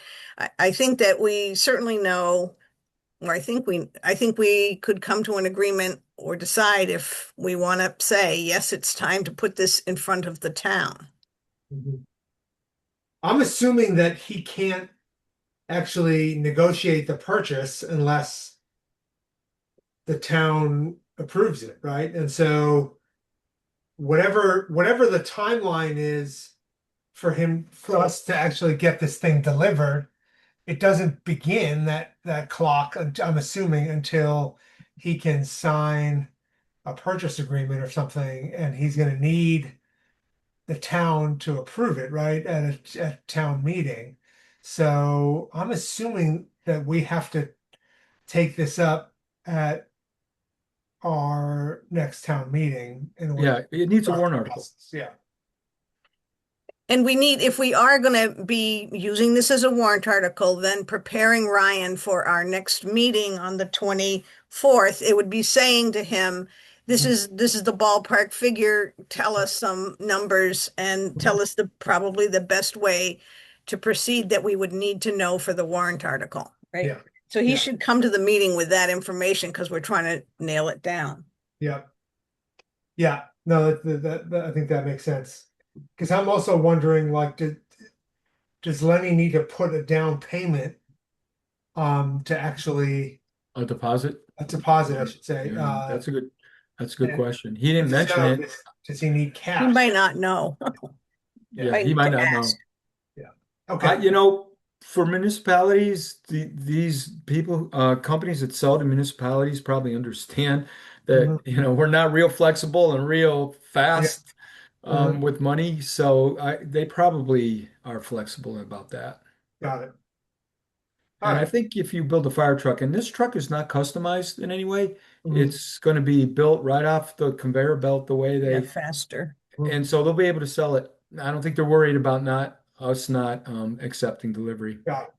I think that we certainly know, or I think we could come to an agreement or decide if we want to say, yes, it's time to put this in front of the town. Mhm. I'm assuming that he can't actually negotiate the purchase unless the town approves it, right? And so whatever the timeline is for us to actually get this thing delivered, it doesn't begin that clock, I'm assuming, until he can sign a purchase agreement or something, and he's gonna need the town to approve it, right, at a town meeting. So I'm assuming that we have to take this up at our next town meeting in order. Yeah, it needs a to warrant article. Yeah. And we need, if we are going to be using this as a warrant article, then preparing Ryan for our next meeting on the 24th, it would be saying to him, this is the ballpark figure, tell us some numbers and tell us probably the best way to proceed that we would need to know for the warrant article, right? Yeah. So he Yeah. should come to the meeting with that information because we're trying to nail it down. Yeah. Yeah, no, I think that makes sense. Because I'm also wondering, like, does Lenny need to put a down payment to actually A deposit? a deposit, I should say. Yeah, that's a good yeah. question. He didn't mention so it. Does he need He cash? might not know. Yeah, Might he need might to not know. ask. Okay. You know, for municipalities, these people, companies that sell to municipalities probably understand that, you know, we're not real flexible and real fast Mhm. with money. So they probably are flexible about that. Got it. All And I right. think if you build a fire truck, and this truck is not customized in any way, Mhm. it's going to be built right off the conveyor belt the way Yeah, they, faster. and so they'll be able to sell it. I don't think they're worried about not accepting delivery. Got it.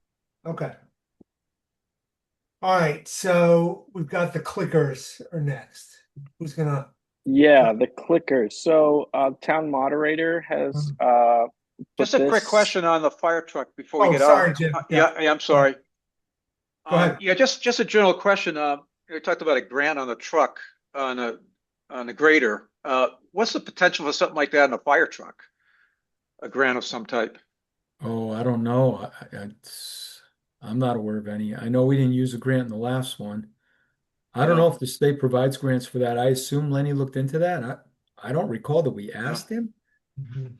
Okay. All right. So we've got the clickers are next. Who's gonna? Yeah, the clickers. So town moderator has Just put a quick this. question on the fire truck before we Oh, get sorry, off. Jim. Yeah, I'm sorry. Go ahead. Yeah, just a general question. You talked about a grant on the truck on a grader. What's the potential for something like that in a fire truck? A grant of some type. Oh, I don't know. I'm not aware of any. I know we didn't use a grant in the last one. I don't Yeah. know if the state provides grants for that. I assume Lenny looked into that. I don't recall that we asked him. Mhm.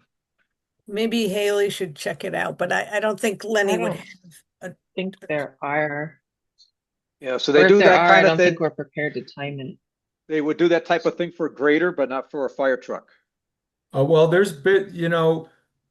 Maybe Haley should check it out, but I don't think Lenny I would don't have. think there are. Yeah, so Or they if do there that are, I kind of don't thing. think we're prepared to time it. They would do that type of thing for a grader, but not for a fire truck. Well, there's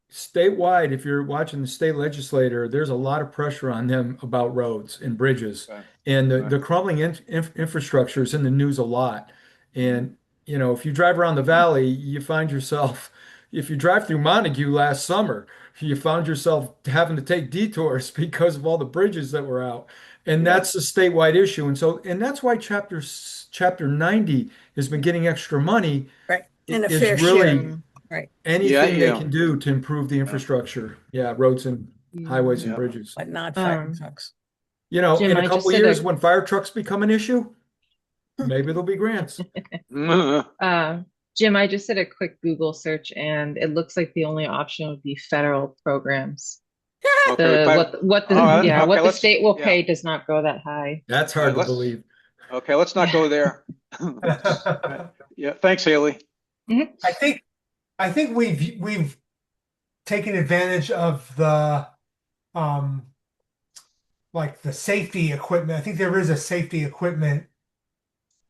statewide, if you're watching the state legislator, there's a lot of pressure on them about roads and bridges. Okay. And the Okay. crumbling infrastructure is in the news a lot. And, if you drive around the valley, you find yourself, if you drive through Montague last summer, you found yourself having to take detours because of all the bridges that were out. And Yeah. that's a statewide issue. And that's why Chapter 90 has been getting extra money. Right. And a Is fair really share. Right. anything they Yeah. can do to improve the infrastructure. Yeah, roads and highways and Yeah. bridges. But not fire Um, trucks. Jim, In a I couple just did years a- when fire trucks become an issue, maybe there'll be grants. Jim, I just did a quick Google search and it looks like the only option would be federal programs. Okay, What the all right, yeah, okay, what the let's- state will yeah. pay does not go that high. That's hard to let's- believe. Okay, let's not go there. Yeah, thanks, Haley. I think we've taken advantage of the like the safety equipment. I think there is a safety equipment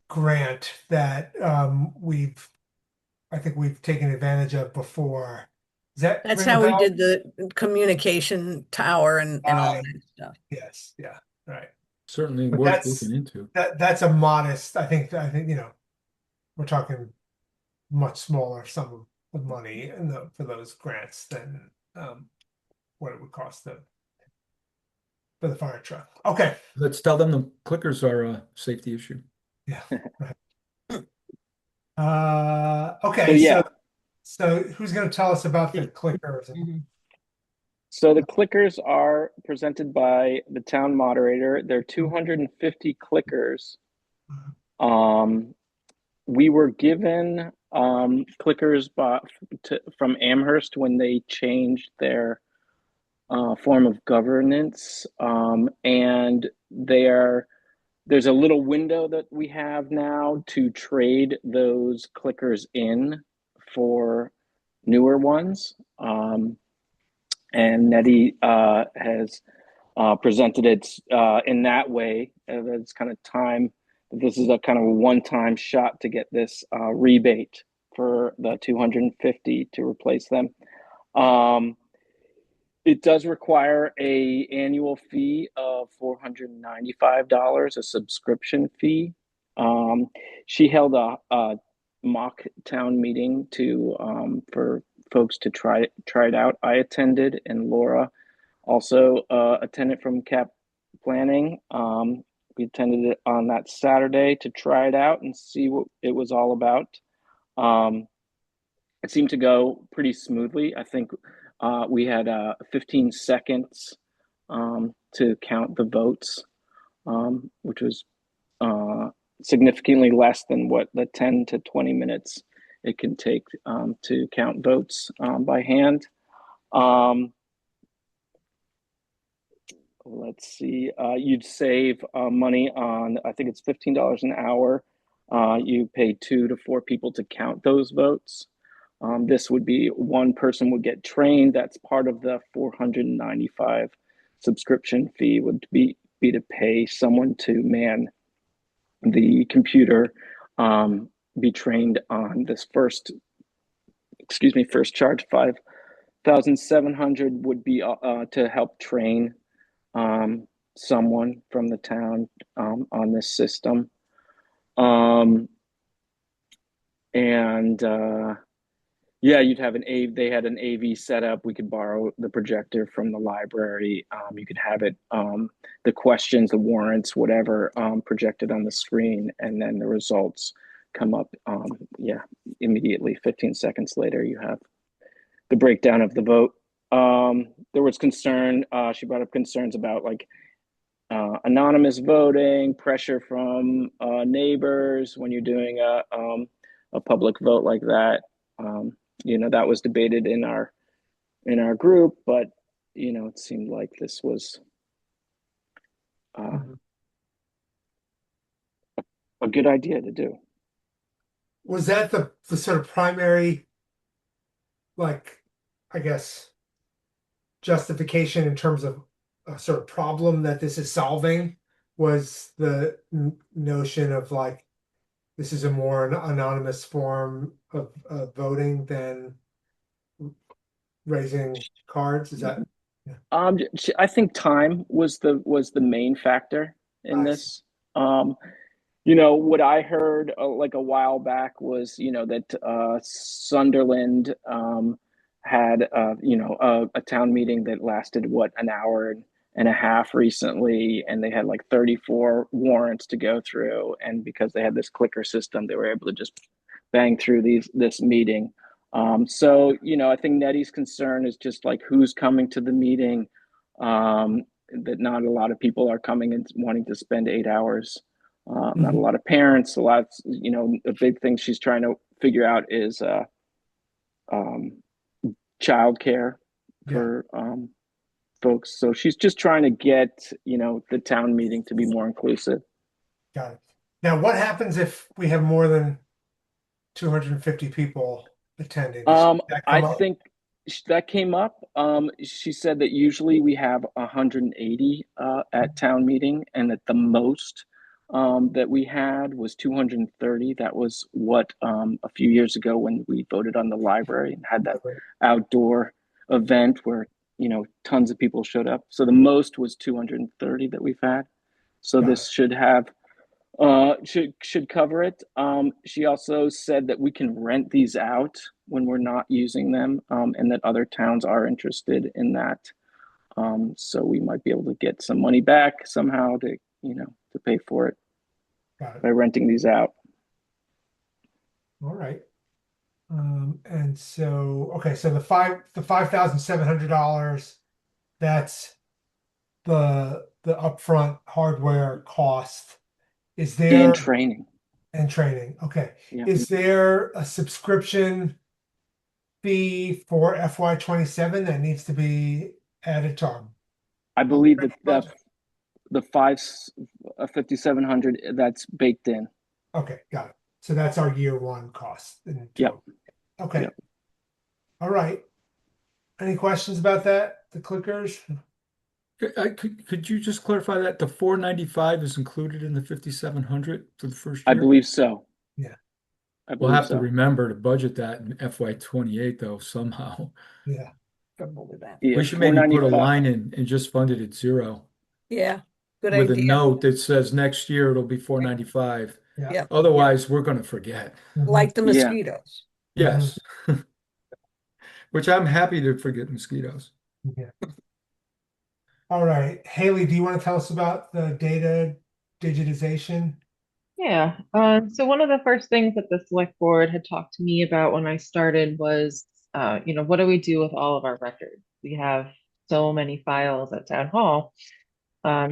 grant that I think we've taken advantage of before. Is that That's ring a how we bell? did the communication tower and all Right. that stuff. Yes, yeah, right. Certainly But worth that's- looking into. That's a modest, I think we're talking much smaller sum of money for those grants than what it would cost them for the fire truck. Okay. Let's tell them the clickers are a safety issue. Yeah. Okay. So, yeah. So who's going to tell us about the clickers? So the clickers are presented by the town moderator. They're 250 clickers. We were given clickers from Amherst when they changed their form of governance, and there's a little window that we have now to trade those clickers in for newer ones. And Nettie has presented it in that way. It's kind of time. This is a kind of a one-time shot to get this rebate for the 250 to replace them. It does require a annual fee of $495, a subscription fee. She held a mock town meeting for folks to try it out. I attended, and Laura also attended from Cap Planning. We attended it on that Saturday to try it out and see what it was all about. It seemed to go pretty smoothly. I think we had 15 seconds to count the votes, which was significantly less than what the 10 to 20 minutes it can take to count votes by hand. Let's see, you'd save money on, I think it's $15 an hour. You pay 2 to 4 people to count those votes. This would be one person would get trained. That's part of the $495 subscription fee would be to pay someone to man the computer, be trained on this first charge. 5,700 would be to help train someone from the town on this system. Yeah, you'd have they had an AV set up. We could borrow the projector from the library. You could have it, the questions, the warrants, whatever, projected on the screen, and then the results come up. Immediately, 15 seconds later, you have the breakdown of the vote. There was concern, she brought up concerns about like anonymous voting, pressure from neighbors when you're doing a public vote like that. That was debated in our group, but it seemed like this was a good idea to do. Was that the sort of primary, like, I guess, justification in terms of a sort of problem that this is solving? Was the notion of like, this is a more anonymous form of voting than raising cards? Is that? I think time was the main factor in this. What I heard like a while back was, that Sunderland had, a town meeting that lasted an hour and a half recently, and they had like 34 warrants to go through. And because they had this clicker system, they were able to just bang through this meeting. I think Nettie's concern is just like who's coming to the meeting, that not a lot of people are coming and wanting to spend 8 hours. Not a lot of parents, a big thing she's trying to figure out is childcare for folks. So she's just trying to get, the town meeting to be more inclusive. Got it. Now, what happens if we have more than 250 people attending? I think that came up. She said that usually we have 180 at town meeting, and that the most that we had was 230. That was what a few years ago when we voted on the library and had that outdoor event where tons of people showed up. So the most was 230 that we've had. So this should have should cover it. She also said that we can rent these out when we're not using them, and that other towns are interested in that. So we might be able to get some money back somehow to pay for it by renting these out. All right. And so, okay, so the $5,700, that's the upfront hardware cost. Is there and training? Okay. Yeah. Is there a subscription fee for FY27 that needs to be added to? I believe that the 5,700 that's baked in. Okay, got it. So that's our year one cost. Yep. Okay. Yep. All right. Any questions about that? The clickers? Could you just clarify that the 495 is included in the 5,700 for the first I year? believe so. Yeah. We'll have to remember to budget that in FY28 though somehow. Yeah. Yeah, We should maybe put a 495. line in and just fund it at zero Yeah, good with idea. a note that says next year it'll be 495. Yeah. Yep. Otherwise, we're going to forget. Like the Yeah. mosquitoes. Yes. which I'm happy to forget mosquitoes. Yeah. All right, Haley, do you want to tell us about the data digitization? Yeah. So one of the first things that the select board had talked to me about when I started was, what do we do with all of our records? We have so many files at town hall.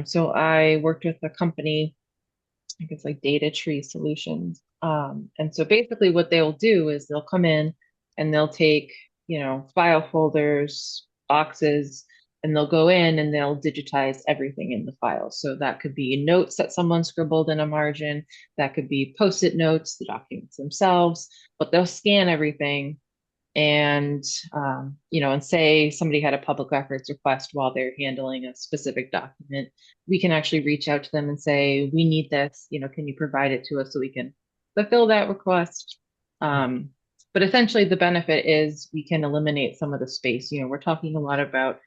So I worked with a company, I think it's like Data Tree Solutions. And so basically what they'll do is they'll come in and they'll take, file folders, boxes, and they'll go in and they'll digitize everything in the file. So that could be notes that someone scribbled in a margin, that could be post-it notes, the documents themselves, but they'll scan everything and and say somebody had a public records request while they're handling a specific document, we can actually reach out to them and say, we need this, can you provide it to us so we can fulfill that request? But essentially the benefit is we can eliminate some of the space. We're talking a lot about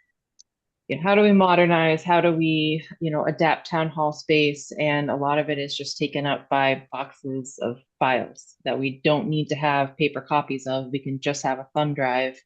how do we modernize? How do we, adapt town hall space? And a lot of it is just taken up by boxes of files that we don't need to have paper copies of. We can just have a thumb drive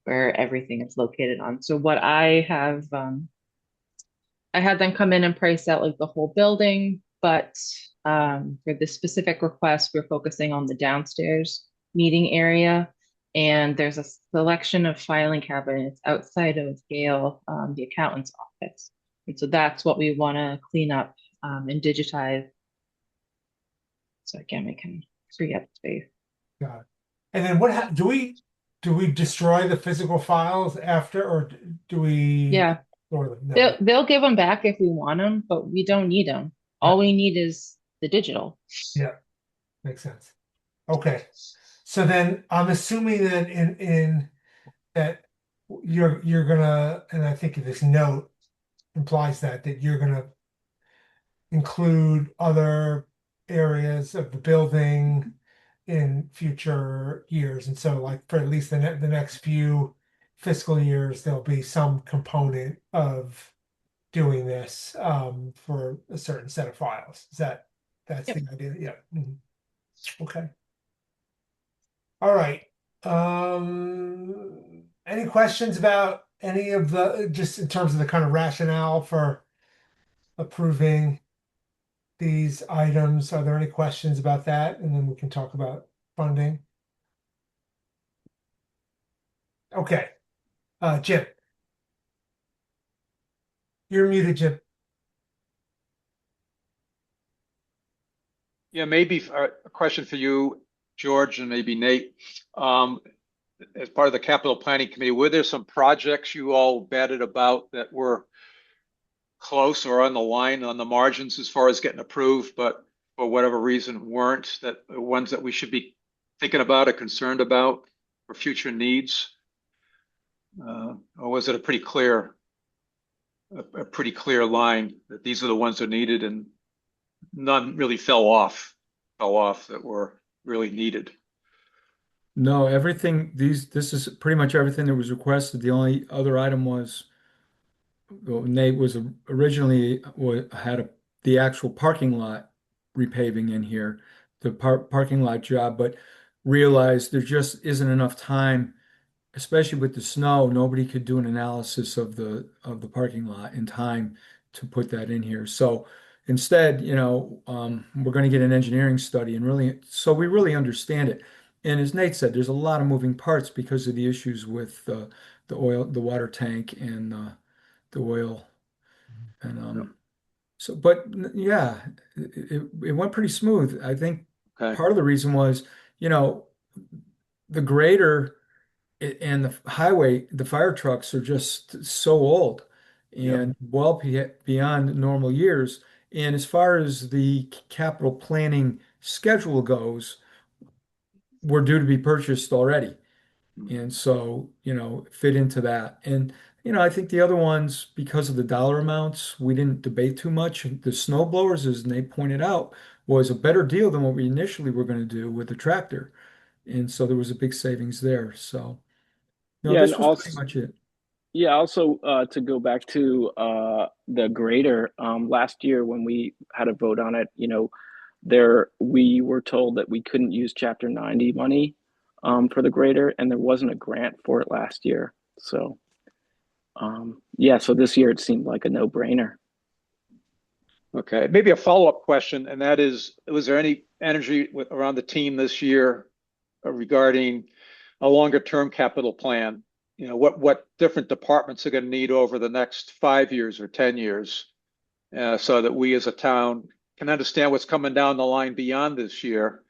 where everything is located on. So what I have, I had them come in and price out like the whole building, but for this specific request, we're focusing on the downstairs meeting area. And there's a selection of filing cabinets outside of Gail, the accountant's office. And so that's what we want to clean up and digitize. So again, we can free up space. Got it. And then what do we destroy the physical files after, or do we? Yeah, Store them? No. they'll give them back if we want them, but we don't need them. All we need is the digital. Yeah, makes sense. Okay, so then I'm assuming that in that you're gonna, and I think this note implies that you're gonna include other areas of the building in future years, and so like for at least the next few fiscal years, there'll be some component of doing this for a certain set of files. That's Yep. the idea? Yeah. Mhm. Okay. All right. Any questions about any of the, just in terms of the kind of rationale for approving these items? Are there any questions about that? And then we can talk about funding. Okay. Jim. You're muted, Jim. Yeah, maybe a question for you, George, and maybe Nate. As part of the capital planning committee, were there some projects you all batted about that were close or on the line, on the margins as far as getting approved, but for whatever reason weren't, that ones that we should be thinking about or concerned about for future needs? Or was it a pretty clear line that these are the ones that are needed and none really fell off that were really needed? No, this is pretty much everything that was requested. The only other item was, well, Nate was originally had the actual parking lot repaving in here, the parking lot job, but realized there just isn't enough time, especially with the snow. Nobody could do an analysis of the parking lot in time to put that in here. So instead, we're going to get an engineering study and really, so we really understand it. And as Nate said, there's a lot of moving parts because of the issues with the water tank and the oil. And so, but yeah, it went pretty smooth. I think Okay. part of the reason was, the grader and the highway, the fire trucks are just so old and well beyond normal years. And as far as the capital planning schedule goes, we're due to be purchased already. And so, fit into that. And, I think the other ones, because of the dollar amounts, we didn't debate too much. The snow blowers, as Nate pointed out, was a better deal than what we initially were going to do with the tractor. And so there was a big savings there. So, no, Yeah, and this was pretty also, much it. yeah, also to go back to the grader, last year when we had a vote on it, we were told that we couldn't use Chapter 90 money for the grader, and there wasn't a grant for it last year. So, yeah, so this year it seemed like a no-brainer. Okay, maybe a follow-up question, and that is, was there any energy around the team this year regarding a longer-term capital plan? You know, what different departments are going to need over the next 5 years or 10 years, so that we as a town can understand what's coming down the line beyond this year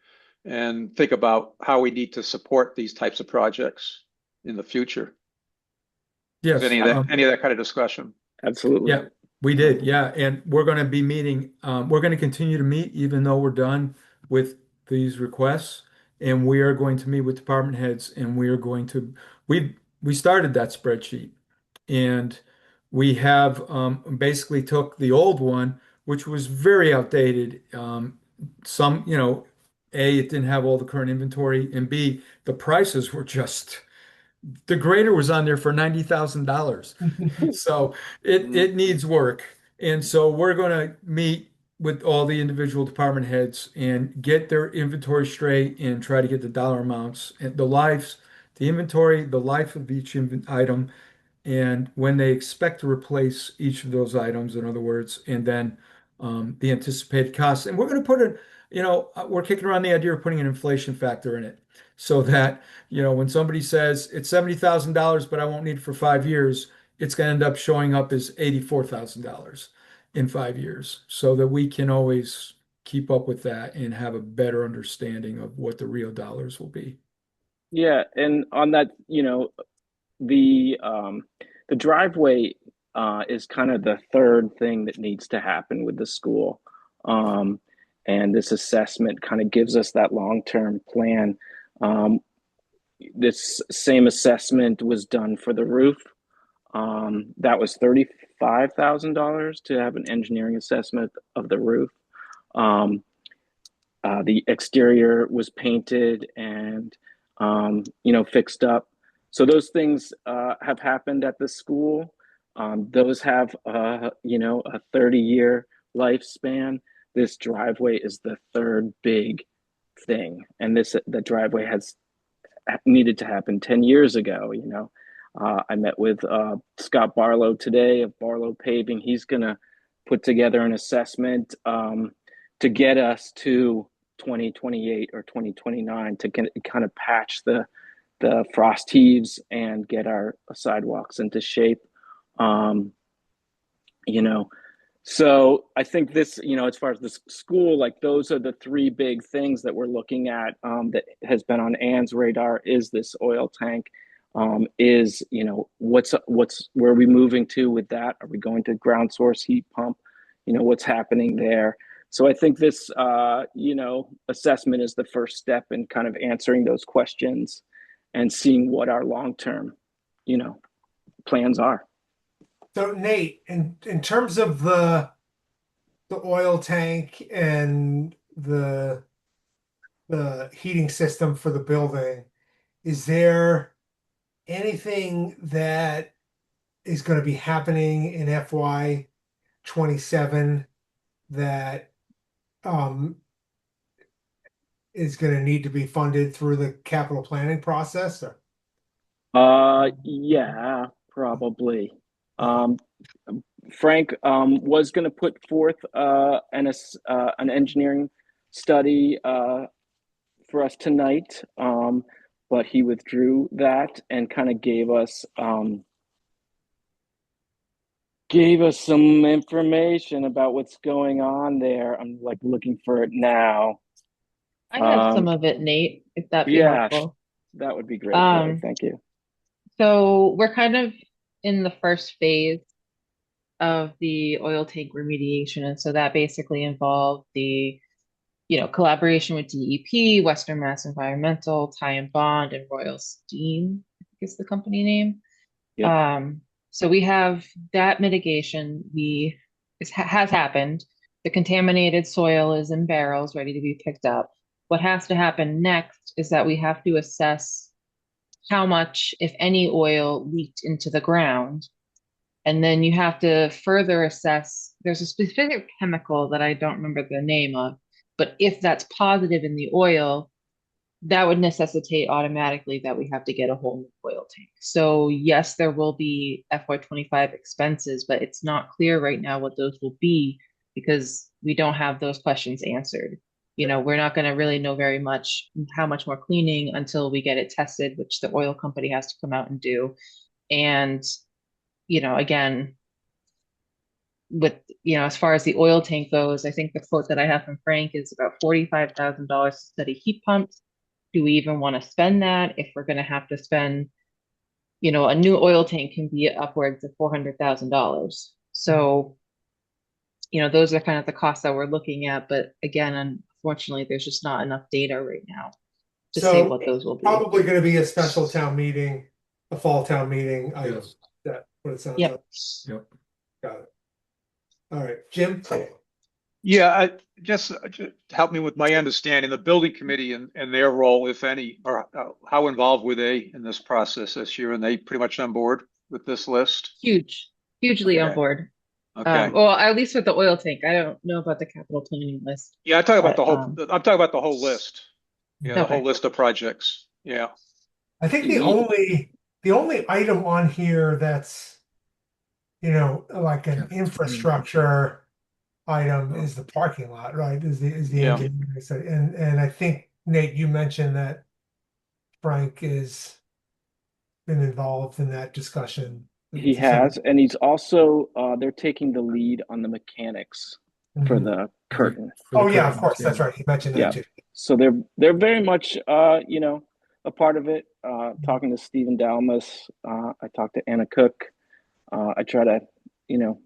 and think about how we need to support these types of projects in the future. Yes. Is any of that kind of discussion? Absolutely. Yeah, we did. Yeah. And we're going to be meeting, we're going to continue to meet even though we're done with these requests. And we are going to meet with department heads and we are going to, we started that spreadsheet and we have basically took the old one, which was very outdated. Some, you know, A, it didn't have all the current inventory, and B, the prices were just the grader was on there for $90,000. So it needs work. And so we're going to meet with all the individual department heads and get their inventory straight and try to get the dollar amounts and the inventory, the life of each item, and when they expect to replace each of those items, in other words, and then the anticipated costs. And we're going to put it, you know, we're kicking around the idea of putting an inflation factor in it so that, you know, when somebody says it's $70,000, but I won't need it for 5 years, it's going to end up showing up as $84,000 in 5 years so that we can always keep up with that and have a better understanding of what the real dollars will be. Yeah, and on that, you know, the driveway is kind of the third thing that needs to happen with the school. And this assessment kind of gives us that long-term plan. This same assessment was done for the roof. That was $35,000 to have an engineering assessment of the roof. The exterior was painted and, you know, fixed up. So those things have happened at the school. Those have, you know, a 30-year lifespan. This driveway is the third big thing, and the driveway has needed to happen 10 years ago. You know, I met with Scott Barlow today of Barlow Paving. He's gonna put together an assessment to get us to 2028 or 2029 to kind of patch the frost heaves and get our sidewalks into shape. You know, so I think this, you know, as far as the school, like those are the three big things that we're looking at that has been on Ann's radar is this oil tank. Is, you know, where are we moving to with that? Are we going to ground source heat pump? You know, what's happening there? So I think this, you know, assessment is the first step in kind of answering those questions and seeing what our long-term, you know, plans are. So Nate, in terms of the oil tank and the heating system for the building, is there anything that is going to be happening in FY 27 that is going to need to be funded through the capital planning process? Or? Yeah, probably. Frank was going to put forth an engineering study for us tonight, but he withdrew that and kind of gave us some information about what's going on there. I'm like looking for it now. I have some of it, Nate, if that'd be Yeah, helpful. that would be great. Kelly. Thank you. So we're kind of in the first phase of the oil tank remediation. And so that basically involved the, you know, collaboration with DEP, Western Mass Environmental, Ty and Bond, and Royal Steam, I think is the company name. Yep. So we have that mitigation has happened. The contaminated soil is in barrels ready to be picked up. What has to happen next is that we have to assess how much, if any, oil leaked into the ground. And then you have to further assess, there's a specific chemical that I don't remember the name of, but if that's positive in the oil, that would necessitate automatically that we have to get a whole new oil tank. So yes, there will be FY25 expenses, but it's not clear right now what those will be because we don't have those questions answered. You know, we're not going to really know very much how much more cleaning until we get it tested, which the oil company has to come out and do. And, you know, again, with, you know, as far as the oil tank goes, I think the quote that I have from Frank is about $45,000 to study heat pumps. Do we even want to spend that if we're going to have to spend, you know, a new oil tank can be upwards of $400,000. So, you know, those are kind of the costs that we're looking at. But again, unfortunately, there's just not enough data right now to say So what those will be. probably going to be a special town meeting, a fall town meeting. Yes. That what it sounds Yep. like. Yep. Got it. All right, Jim. Yeah, I just help me with my understanding, the building committee and their role, if any, or how involved were they in this process this year? And they pretty much on board with this list? Hugely on Okay. board. Okay. Well, at least with the oil tank. I don't know about the capital planning list. Yeah, I'm talking about but, I'm talking about the whole list. Yeah, the Okay. whole list of projects. Yeah. I think We- the only item on here that's, you know, like an Capital infrastructure item is the parking lot, right? Is the Yeah. engineering study. And I think, Nate, you mentioned that Frank is been involved in that discussion. He has, and he's also, they're taking the lead on the mechanics for Mhm. the curtain. For the Oh yeah, of curtains, course, that's yeah. right. He mentioned Yeah. that too. So they're very much, you know, a part of it. Talking to Stephen Dalmas, I talked to Anna Cook. I try to, you know,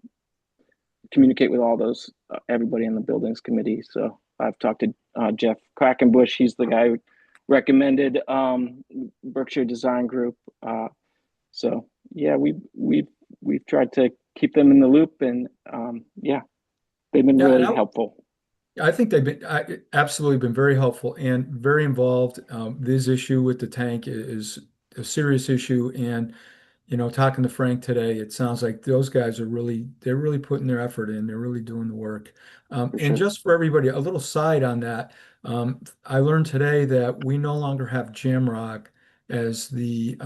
communicate with all those, everybody in the buildings committee. So I've talked to Jeff Quackenbush. He's the guy who recommended Berkshire Design Group. So yeah, we've tried to keep them in the loop, and yeah, they've been Yeah, really and helpful. I think they've been absolutely been very helpful and very involved. This issue with the tank is a serious issue, and you know, talking to Frank today, it sounds like those guys are they're really putting their effort in. They're really doing the work. For And sure. just for everybody, a little side on that. I learned today that we no longer have Jamrock as the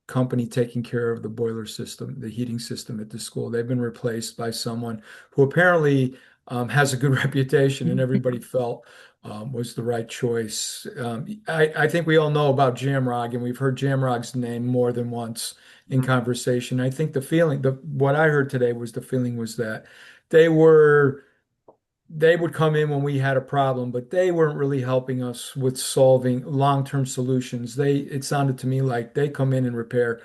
company taking care of the boiler system, the heating system at the school. They've been replaced by someone who apparently has a good reputation and everybody felt was the right choice. I think we all know about Jamrock and we've heard Jamrock's name more than once in conversation. I think what I heard today was the feeling was that they would come in when we had a problem, but they weren't really helping us with solving long-term solutions. It sounded to me like they come in and repair.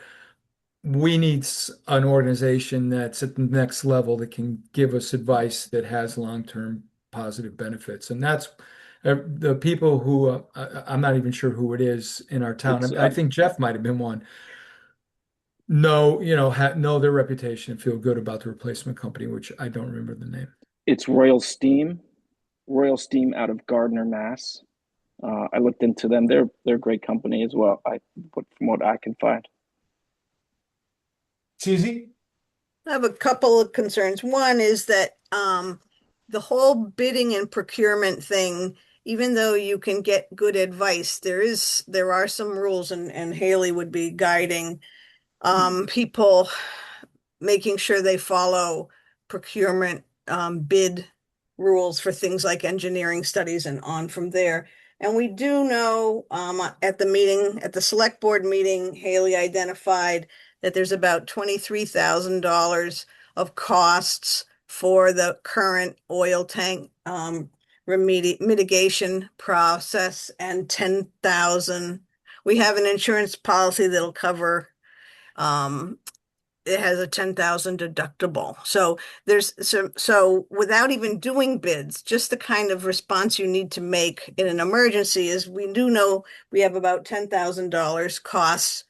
We need an organization that's at the next level that can give us advice that has long-term positive benefits. And that's the people who I'm not even sure who it is in our town. I think Jeff might have been one. Know their reputation and feel good about the replacement company, which I don't remember the name. It's Royal Steam out of Gardner, Mass. I looked into them. They're a great company as well. From what I can find. Susie? I have a couple of concerns. One is that the whole bidding and procurement thing, even though you can get good advice, there are some rules, and Haley would be guiding people, making sure they follow procurement bid rules for things like engineering studies and on from there. And we do know at the select board meeting, Haley identified that there's about $23,000 of costs for the current oil tank mitigation process, and 10,000. We have an insurance policy that'll cover. It has a 10,000 deductible. So without even doing bids, just the kind of response you need to make in an emergency is, we do know we have about $10,000 costs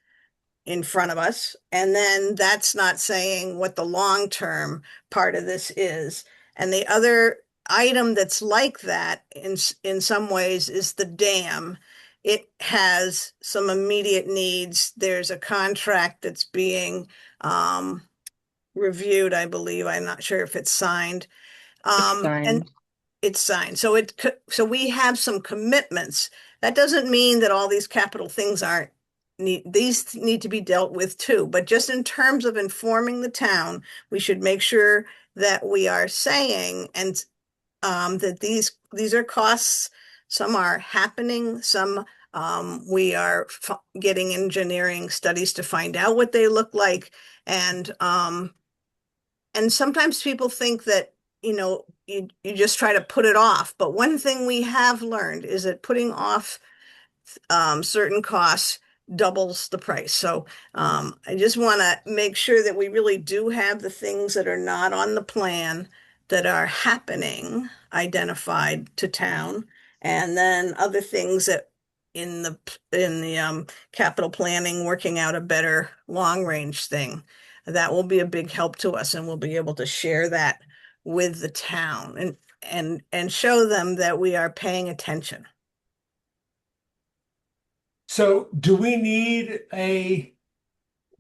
in front of us. And then that's not saying what the long-term part of this is. And the other item that's like that in some ways is the dam. It has some immediate needs. There's a contract that's being reviewed, I believe. I'm not sure if it's signed. It's signed. And it's signed. So we have some commitments That doesn't mean that all these capital things aren't these need to be dealt with too, but just in terms of informing the town, we should make sure that we are saying and that these are costs. Some are happening, some we are getting engineering studies to find out what they look like. And sometimes people think that, you just try to put it off. But one thing we have learned is that putting off certain costs doubles the price. So I just want to make sure that we really do have the things that are not on the plan that are happening identified to town, and then other things that in the capital planning, working out a better long range thing. That will be a big help to us, and we'll be able to share that with the town and show them that we are paying attention. So do we need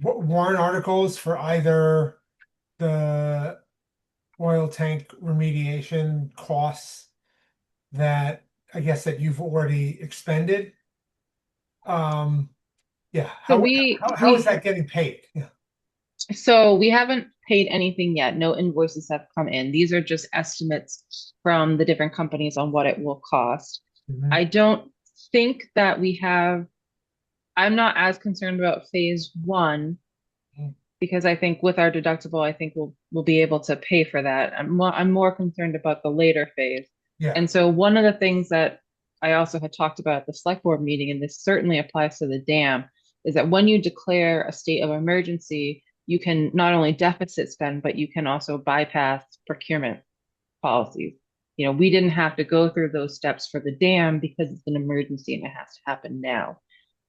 warrant articles for either the oil tank remediation costs that I guess that you've already expended? Yeah, So how is that getting paid? Yeah. So we haven't paid anything yet. No invoices have come in. These are just estimates from the different companies on what it will cost. Mhm. I don't think that I'm not as concerned about phase one Mhm. because I think with our deductible, I think we'll be able to pay for that. I'm more concerned about the later phase. Yeah. And so one of the things that I also had talked about at the select board meeting, and this certainly applies to the dam, is that when you declare a state of emergency, you can not only deficit spend, but you can also bypass procurement policies. We didn't have to go through those steps for the dam because it's an emergency and it has to happen now.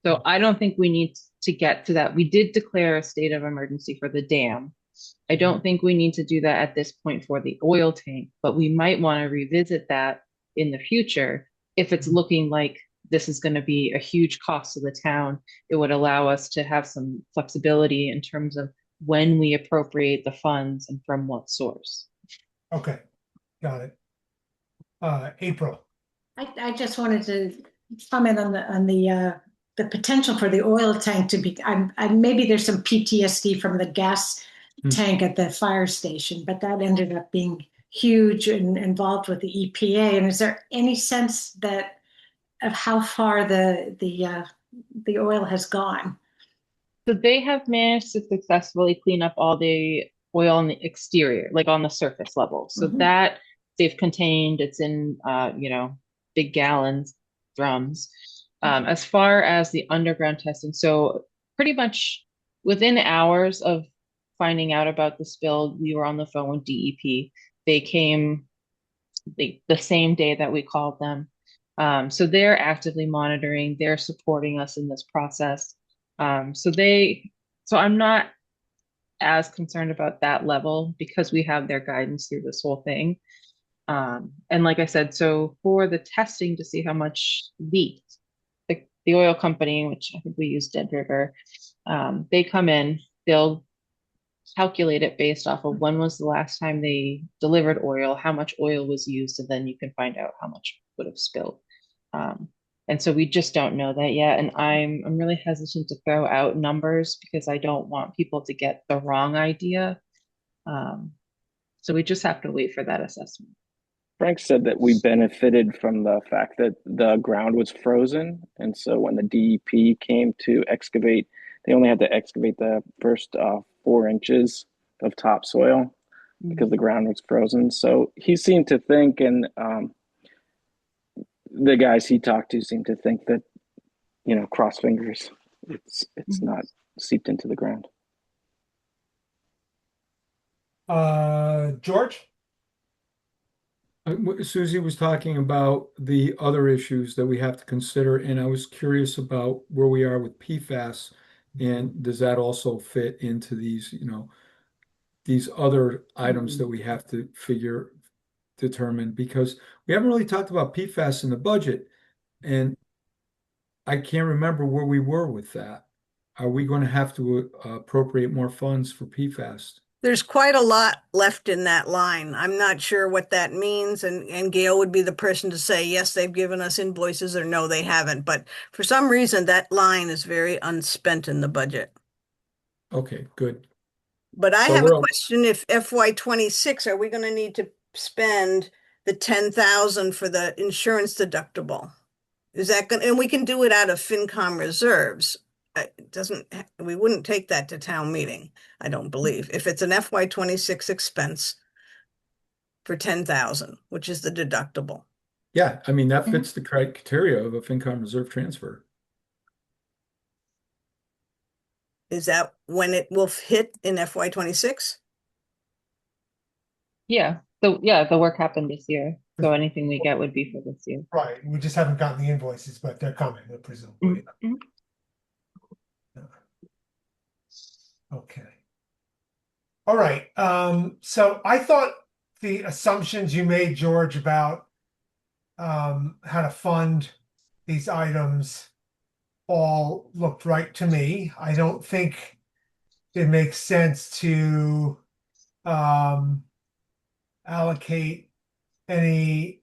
So I don't think we need to get to that. We did declare a state of emergency for the dam. I don't think we need to do that at this point for the oil tank, but we might want to revisit that in the future if it's looking like this is going to be a huge cost to the town. It would allow us to have some flexibility in terms of when we appropriate the funds and from what source. Okay, got it. April. I just wanted to comment on the potential for the oil tank to be, maybe there's some PTSD from the gas tank at the fire station, but that ended up being huge and involved with the EPA. And is there any sense of how far the oil has gone? So they have managed to successfully clean up all the oil on the exterior, like on the surface level. So that they've contained, it's in, big gallons, drums. As far as the underground testing, so pretty much within hours of finding out about the spill, we were on the phone with DEP. They came the same day that we called them. So they're actively monitoring, they're supporting us in this process. So I'm not as concerned about that level because we have their guidance through this whole thing. And like I said, so for the testing to see how much leaked, the oil company, which I think we use Dead River, they come in, they'll calculate it based off of when was the last time they delivered oil, how much oil was used, and then you can find out how much would have spilled. And so we just don't know that yet. And I'm really hesitant to throw out numbers because I don't want people to get the wrong idea. So we just have to wait for that assessment. Frank said that we benefited from the fact that the ground was frozen. And so when the DEP came to excavate, they only had to excavate the first 4 inches of topsoil because the ground was frozen. So he seemed to think, and the guys he talked to seemed to think that, cross fingers, it's not seeped into the ground. George? Susie was talking about the other issues that we have to consider, and I was curious about where we are with PFAS, and does that also fit into these, these other items that we have to determine, because we haven't really talked about PFAS in the budget, and I can't remember where we were with that. Are we going to have to appropriate more funds for PFAS? There's quite a lot left in that line. I'm not sure what that means, and Gail would be the person to say, yes, they've given us invoices, or no, they haven't. But for some reason, that line is very unspent in the budget. Okay, good. But I So have a we're all, question, if FY 26, are we gonna need to spend the 10,000 for the insurance deductible? Is that gonna, and we can do it out of FinCom reserves. It doesn't, we wouldn't take that to town meeting, I don't believe, if it's an FY 26 expense for 10,000, which is the deductible. yeah, I mean, that fits the criteria of a FinCom reserve transfer. Is that when it will hit in FY 26? Yeah. So yeah, the work happened this year. So anything we get would be for this year. Right, we just haven't gotten the invoices, but they're coming, presumably. Mhm. Okay. All right, so I thought the assumptions you made, George, about how to fund these items all looked right to me. I don't think it makes sense to allocate any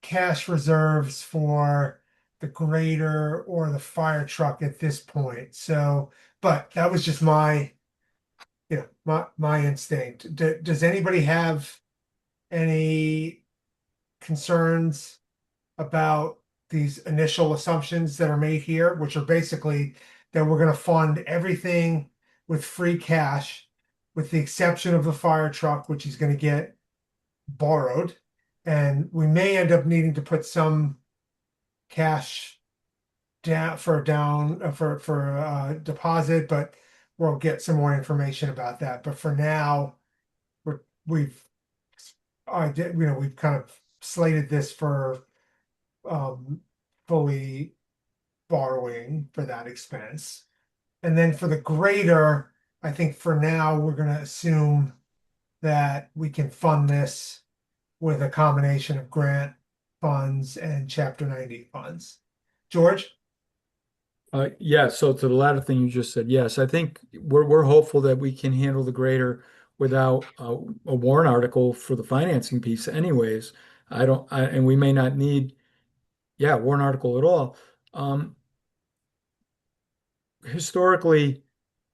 cash reserves for the grader or the fire truck at this point. So, but that was just my, my instinct. Does anybody have any concerns about these initial assumptions that are made here, which are basically that we're going to fund everything with free cash, with the exception of the fire truck, which is going to get borrowed, and we may end up needing to put some cash down for deposit, but we'll get some more information about that. But for now, we've we've kind of slated this for fully borrowing for that expense. And then for the grader, I think for now, we're going to assume that we can fund this with a combination of grant funds and Chapter 90 funds. George? Yeah, so to the latter thing you just said, yes, I think we're hopeful that we can handle the grader without a warrant article for the financing piece anyways. And we may not need, yeah, warrant article at all. Historically,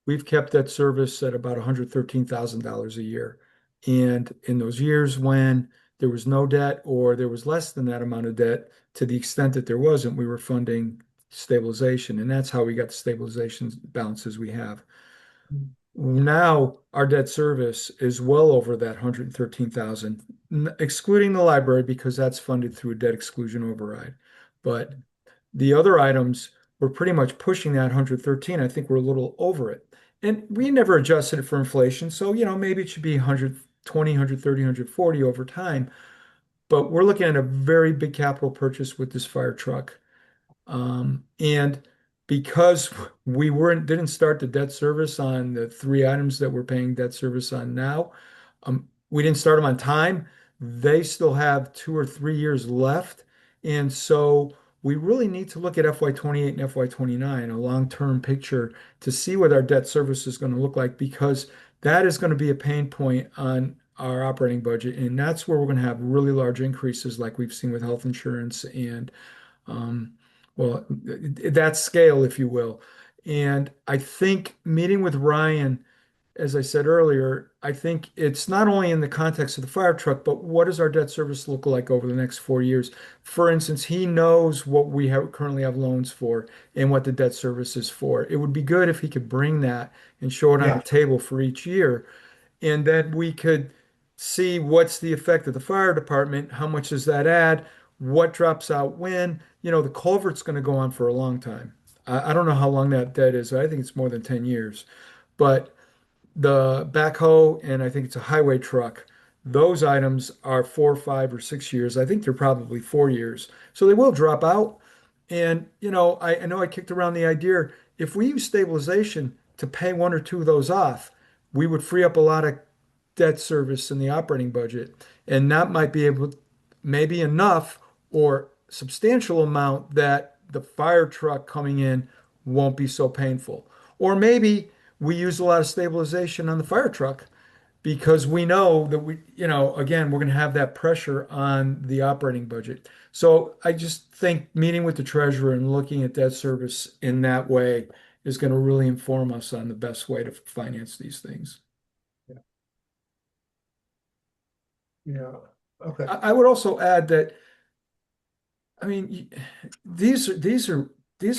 we've kept that service at about $113,000 a year. And in those years when there was no debt or there was less than that amount of debt, to the extent that there wasn't, we were funding stabilization. And that's how we got the stabilization balances we have. Now our debt service is well over that 113,000, excluding the library because that's funded through a debt exclusion override. But the other items, we're pretty much pushing that 113. I think we're a little over it. And we never adjusted it for inflation. So, maybe it should be 120, 130, 140 over time. But we're looking at a very big capital purchase with this fire truck. And because we didn't start the debt service on the three items that we're paying debt service on now, we didn't start them on time. They still have 2 or 3 years left. And so we really need to look at FY 28 and FY 29, a long-term picture to see what our debt service is going to look like, because that is going to be a pain point on our operating budget. And that's where we're going to have really large increases like we've seen with health insurance and well, that scale, if you will. And I think meeting with Ryan, as I said earlier, I think it's not only in the context of the fire truck, but what does our debt service look like over the next 4 years? For instance, he knows what we currently have loans for and what the debt service is for. It would be good if he could bring that and show it on the table for each year, and then we could see what's the effect of the fire department, how much does that add, what drops out when. The culvert's going to go on for a long time. I don't know how long that debt is. I think it's more than 10 years. But the backhoe, and I think it's a highway truck, those items are 4, 5, or 6 years. I think they're probably 4 years. So they will drop out. And, I know I kicked around the idea, if we use stabilization to pay one or two of those off, we would free up a lot of debt service in the operating budget. And that might be maybe enough or substantial amount that the fire truck coming in won't be so painful. Or maybe we use a lot of stabilization on the fire truck because we know that again, we're going to have that pressure on the operating budget. So I just think meeting with the treasurer and looking at debt service in that way is going to really inform us on the best way to finance these things. Yeah. Okay. I would also add that, I mean, these are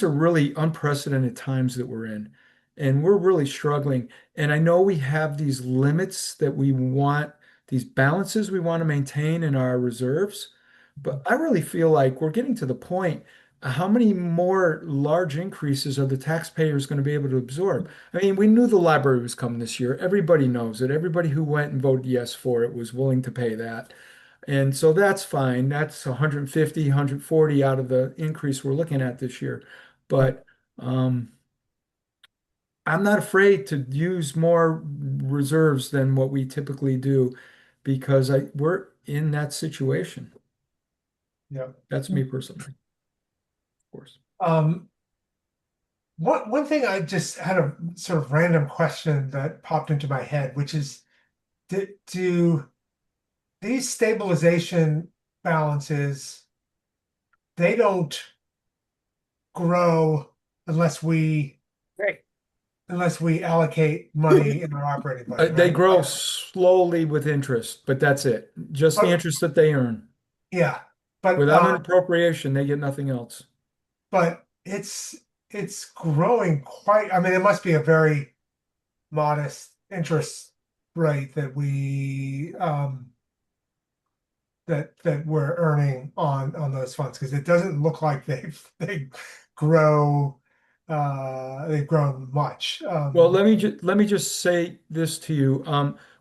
really unprecedented times that we're in, and we're really struggling. And I know we have these limits that we want, these balances we want to maintain in our reserves, but I really feel like we're getting to the point. How many more large increases are the taxpayers going to be able to absorb? I mean, we knew the library was coming this year. Everybody knows it. Everybody who went and voted yes for it was willing to pay that. And so that's fine. That's 150, 140 out of the increase we're looking at this year. But I'm not afraid to use more reserves than what we typically do because we're in that situation. Yeah. That's me personally, of course. One thing I just had a sort of random question that popped into my head, which is, do these stabilization balances, they don't grow unless we Right. allocate money in our operating budget, They right? grow slowly with interest, but that's it. Just the But- interest that they earn. Yeah, but Without an appropriation, they get nothing else. but it's growing quite. I mean, it must be a very modest interest rate that we're earning on those funds, because it doesn't look like they grow they've grown much. Well, let me just say this to you.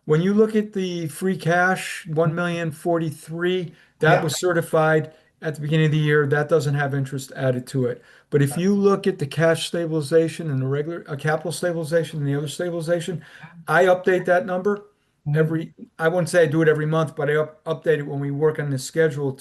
When you look at the free cash, 1,043,000, that Yeah. was certified at the beginning of the year. That doesn't have interest added to it. But if you look at the cash stabilization and the regular capital stabilization and the other stabilization, I update that number I wouldn't say I do it every month, but I update it when we work on the schedule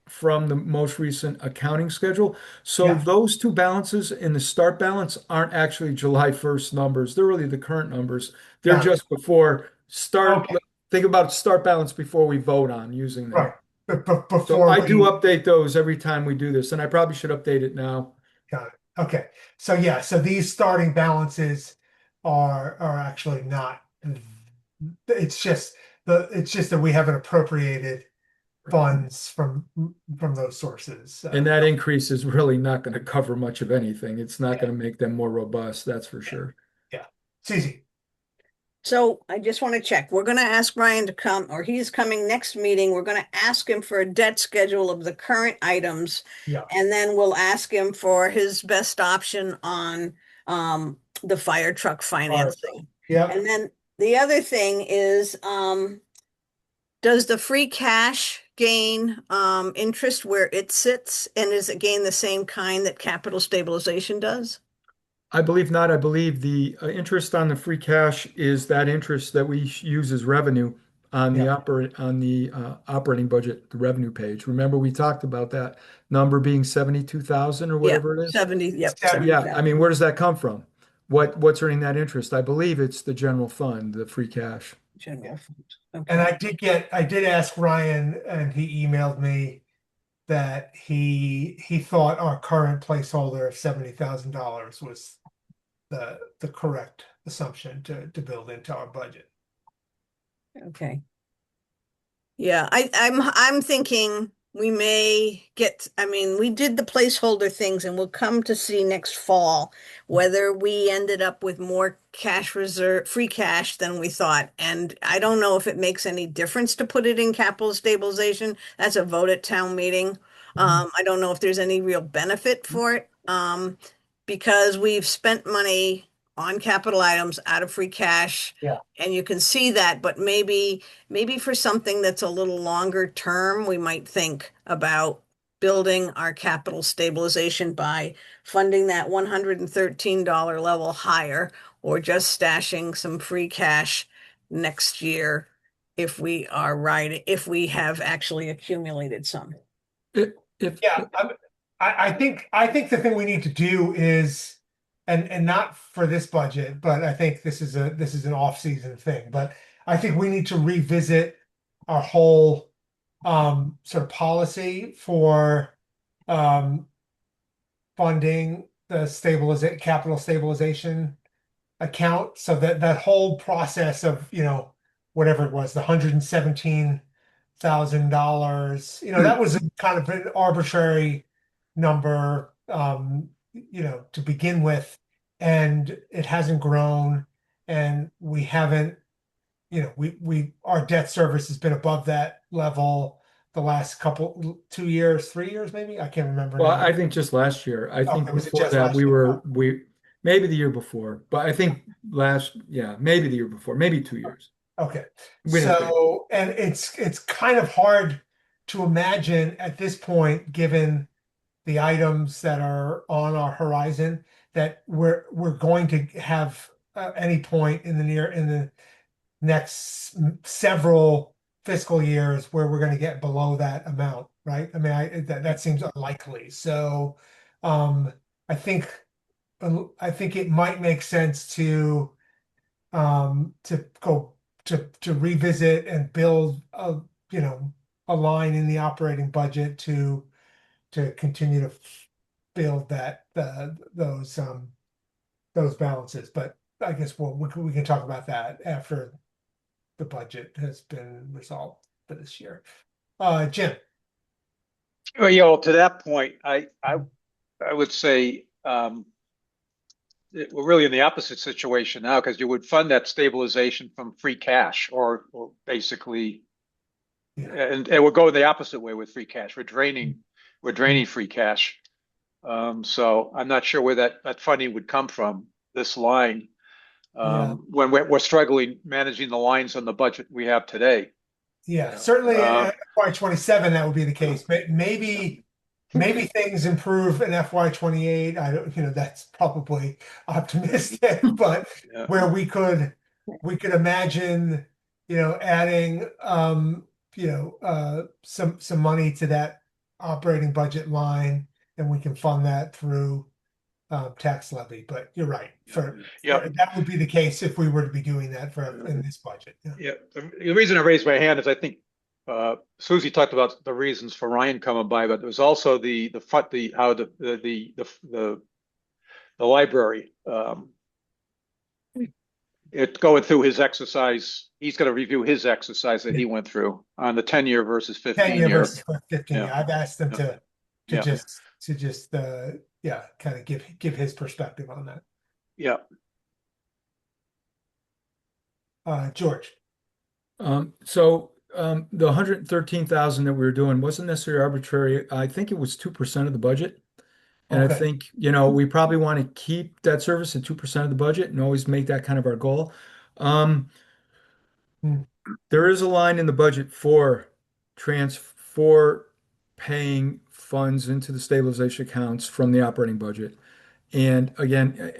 from the most recent accounting schedule. So Yeah. those two balances in the start balance aren't actually July 1st numbers. They're really the current numbers. They're Yeah. just before start. Okay. Think about start balance before we vote on using them. Right, but So before I do we update those every time we do this, and I probably should update it now. got it. Okay, so yeah, so these starting balances are actually not. It's just that we haven't appropriated funds from those sources. And that increase is really not going to cover much of anything. It's not going to make them more robust, that's for sure. It's easy. So I just want to check. We're going to ask Ryan to come, or he's coming next meeting. We're going to ask him for a debt schedule of the current items. Yeah. And then we'll ask him for his best option on the fire truck financing. Yeah. And then the other thing is, does the free cash gain interest where it sits? And is it gain the same kind that capital stabilization does? I believe not. I believe the interest on the free cash is that interest that we use as revenue on the operating budget, the revenue page. Remember, we talked about that number being 72,000 or whatever it is. 70, yep. Yeah, I mean, where does that come from? What's earning that interest? I believe it's the general fund, the free cash. General fund. Okay. And I did ask Ryan, and he emailed me that he thought our current placeholder of $70,000 was the correct assumption to build into our budget. Okay. Yeah, I'm thinking we may get, I mean, we did the placeholder things, and we'll come to see next fall whether we ended up with more cash reserve, free cash than we thought. And I don't know if it makes any difference to put it in capital stabilization. That's a vote at town meeting. I don't know if there's any real benefit for it, because we've spent money on capital items out of free cash. Yeah. And you can see that, but maybe for something that's a little longer term, we might think about building our capital stabilization by funding that $113 level higher, or just stashing some free cash next year if we have actually accumulated some. Yeah, I think the thing we need to do is, and not for this budget, but I think this is an off-season thing, but I think we need to revisit our whole sort of policy for funding the capital stabilization account. So that whole process of, whatever it was, the $117,000, that was a kind of an arbitrary number, to begin with, and it hasn't grown, and we haven't, our debt service has been above that level the last 2 years, 3 years, maybe. I can't remember Well, now. I think just last year. I think Okay, was it before just that last we year? were we maybe the year before, but I think maybe the year before, maybe 2 years. Okay. We didn't think. So, and it's kind of hard to imagine at this point, given the items that are on our horizon, that we're going to have any point in the next several fiscal years where we're going to get below that amount, right? I mean, that seems unlikely. So, um, I think I think it might make sense to go to revisit and build a line in the operating budget to continue to build those balances. But I guess we can talk about that after the budget has been resolved for this year. Jim. Well, to that point, I would say we're really in the opposite situation now, because you would fund that stabilization from free cash, or basically, Yeah. and we're going the opposite way with free cash. We're draining free cash. So I'm not sure where that funding would come from, this line, Yeah. when we're struggling managing the lines on the budget we have today. Yeah, certainly Uh, FY 27 that would be the case. But maybe things improve in FY 28. I don't, that's probably optimistic, but Yeah. where we could imagine, adding some money to that operating budget line, and we can fund that through tax levy. But you're right. That would be the case if we were to be doing that in this budget. Yeah. Yeah, the reason I raised my hand is I think Susie talked about the reasons for Ryan coming by, but there was also the library. It's going through his exercise. He's going to review his exercise that he went through on the 10-year versus 10-year 15-year. versus 15 year. Yeah. I've asked them to Yeah. just kind of give his perspective on that. Yeah. George. So the 113,000 that we were doing wasn't necessarily arbitrary. I think it was 2% of the budget. And I Okay. think, we probably want to keep that service at 2% of the budget and always make that kind of our goal. There is a line in the budget for paying funds into the stabilization accounts from the operating budget. And again,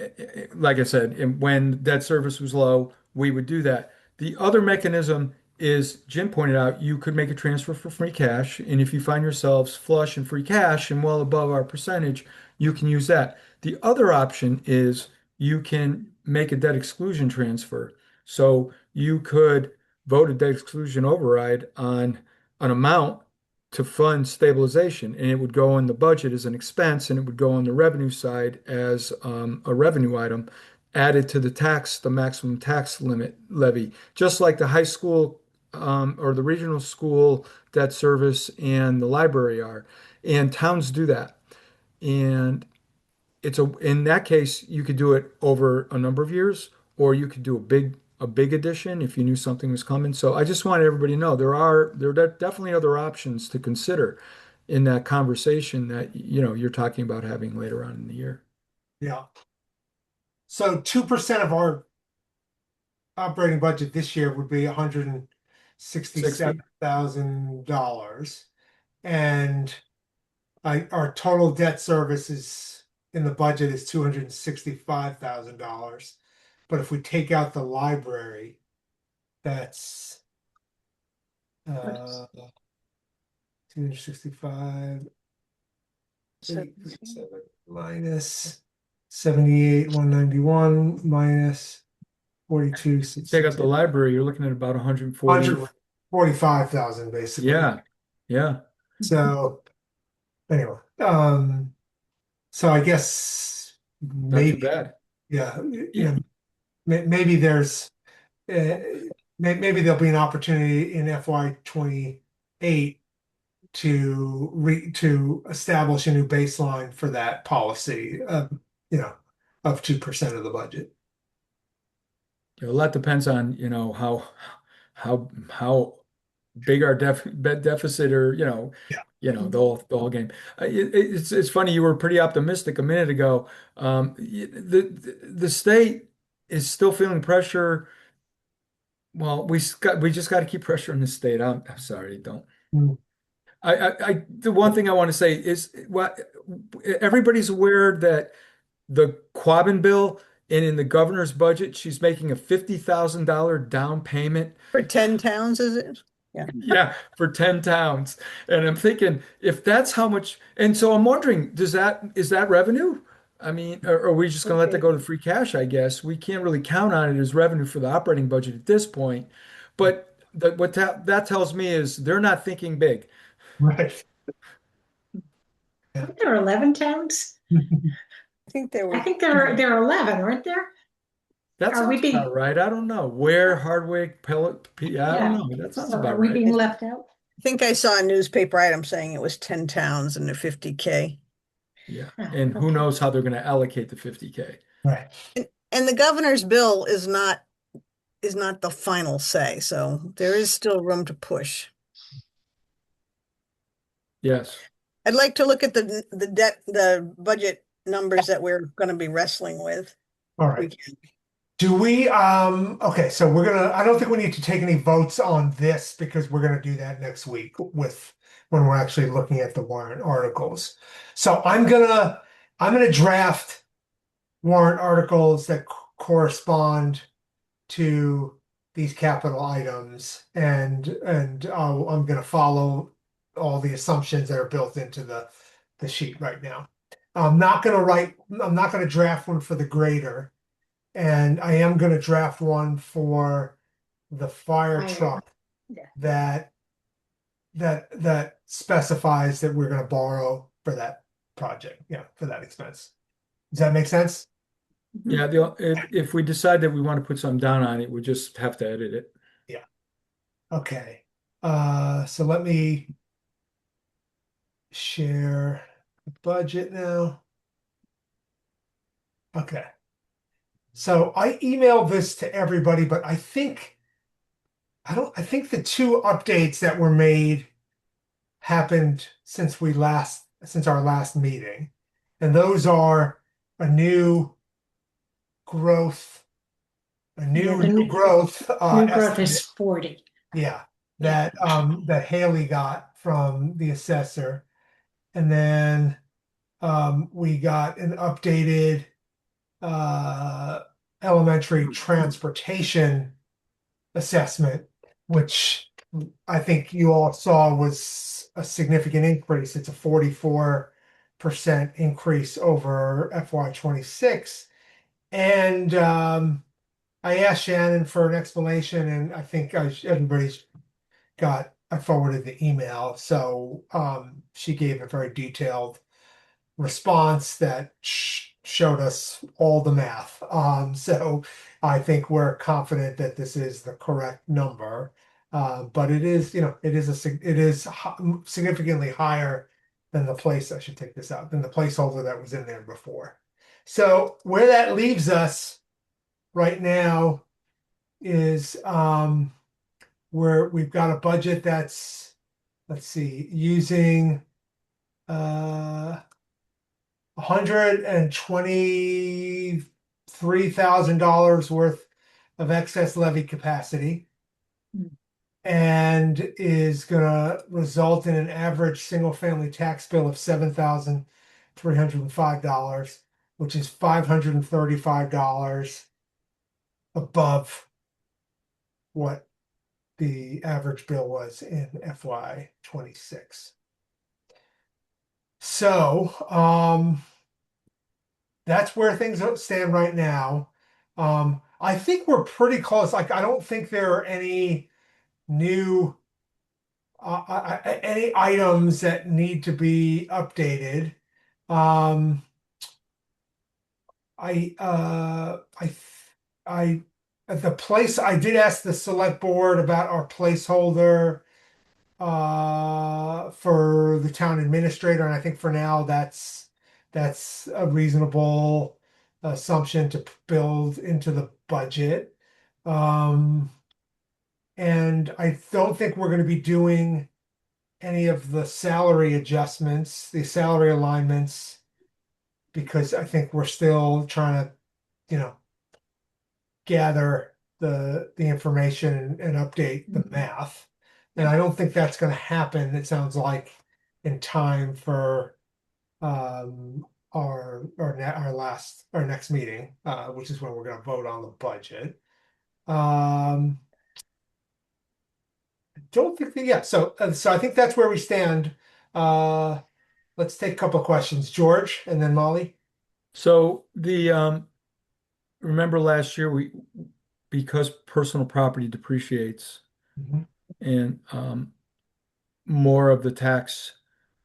like I said, when debt service was low, we would do that. The other mechanism is, Jim pointed out, you could make a transfer for free cash. And if you find yourselves flush in free cash and well above our percentage, you can use that. The other option is you can make a debt exclusion transfer. So you could vote a debt exclusion override on an amount to fund stabilization, and it would go in the budget as an expense, and it would go on the revenue side as a revenue item added to the maximum tax limit levy, just like the high school or the regional school debt service and the library are. And towns do that. And in that case, you could do it over a number of years, or you could do a big addition if you knew something was coming. So I just want everybody to know there are definitely other options to consider in that conversation that you're talking about having later on in the year. Yeah. So 2% of our operating budget this year would be $167,000, and our total debt service in the budget is $265,000. But if we take out the library, that's 265 minus 78, 191 minus 42, Take out the library, you're looking at about 140. 145,000 basically. Yeah, yeah. So anyway, so I guess Not too maybe, bad. yeah, maybe there's, maybe there'll be an opportunity in FY 28 to establish a new baseline for that policy, of 2% of the budget. A lot depends on, how big our bed deficit or, the whole game. It's funny, you were pretty optimistic a minute ago. The state is still feeling pressure. Well, we just got to keep pressure on the state. I'm sorry, don't. Mm. The one thing I want to say is what everybody's aware that the Quabbin bill and in the governor's budget, she's making a $50,000 down payment. For 10 towns, is it? Yeah, for 10 towns. And I'm thinking if that's how much, and so I'm wondering, is that revenue? I mean, are we just going to let that go to free cash, I guess? We can't really count on it as revenue for the operating budget at this point. But what that tells me is they're not thinking big. Right. There are 11 towns. I think there I were. think there are 11, weren't there? That Are we sounds being- about right. I don't know. Where Hardwick, Pellet, I don't know. That sounds So about are we right. being left out? I think I saw a newspaper item saying it was 10 towns and they're 50K. Yeah. Oh, And who okay. knows how they're going to allocate the 50K. Right. And the governor's bill is not the final say, so there is still room to push. Yes. I'd like to look at the budget numbers that we're going to be wrestling with. All We right. can- Do we, okay, so I don't think we need to take any votes on this because we're gonna do that next week when we're actually looking at the warrant articles. So I'm gonna draft warrant articles that correspond to these capital items and I'm gonna follow all the assumptions that are built into the sheet right now. I'm not gonna draft one for the grader. And I am going to draft one for the fire Fire. truck Yeah. that specifies that we're going to borrow for that project, for that expense. Does that make sense? Yeah. If we decide that we want to put something down on it, we just have to edit it. Okay. So let me share the budget now. Okay. So I emailed this to everybody, but I think the two updates that were made happened since our last meeting. And those are a new growth. New New growth estimate. is 40. Yeah, that Haley got from the assessor. And then we got an updated elementary transportation assessment, which I think you all saw was a significant increase. It's a 44% increase over FY 26. And I asked Shannon for an explanation, and I think everybody's I forwarded the email. So she gave a very detailed response that showed us all the math. So I think we're confident that this is the correct number. But it is significantly higher than the place. I should take this out than the placeholder that was in there before. So where that leaves us right now is where we've got a budget that's, let's see, using $123,000 worth of excess levy capacity, and is gonna result in an average single-family tax bill of $7,305, which is $535 above what the average bill was in FY 26. So that's where things stand right now. I think we're pretty close. Like, I don't think there are any new any items that need to be updated. Um, I I at the place I did ask the select board about our placeholder for the town administrator, and I think for now that's a reasonable assumption to build into the budget. Um, and I don't think we're going to be doing any of the salary adjustments, the salary alignments, because I think we're still trying to, you know, gather the information and update the math. And I don't think that's going to happen, it sounds like, in time for our next meeting, which is when we're going to vote on the budget. Don't think that, yeah. So I think that's where we stand. Let's take a couple of questions, George, and then Molly. So remember last year because personal property depreciates Mhm. and more of the tax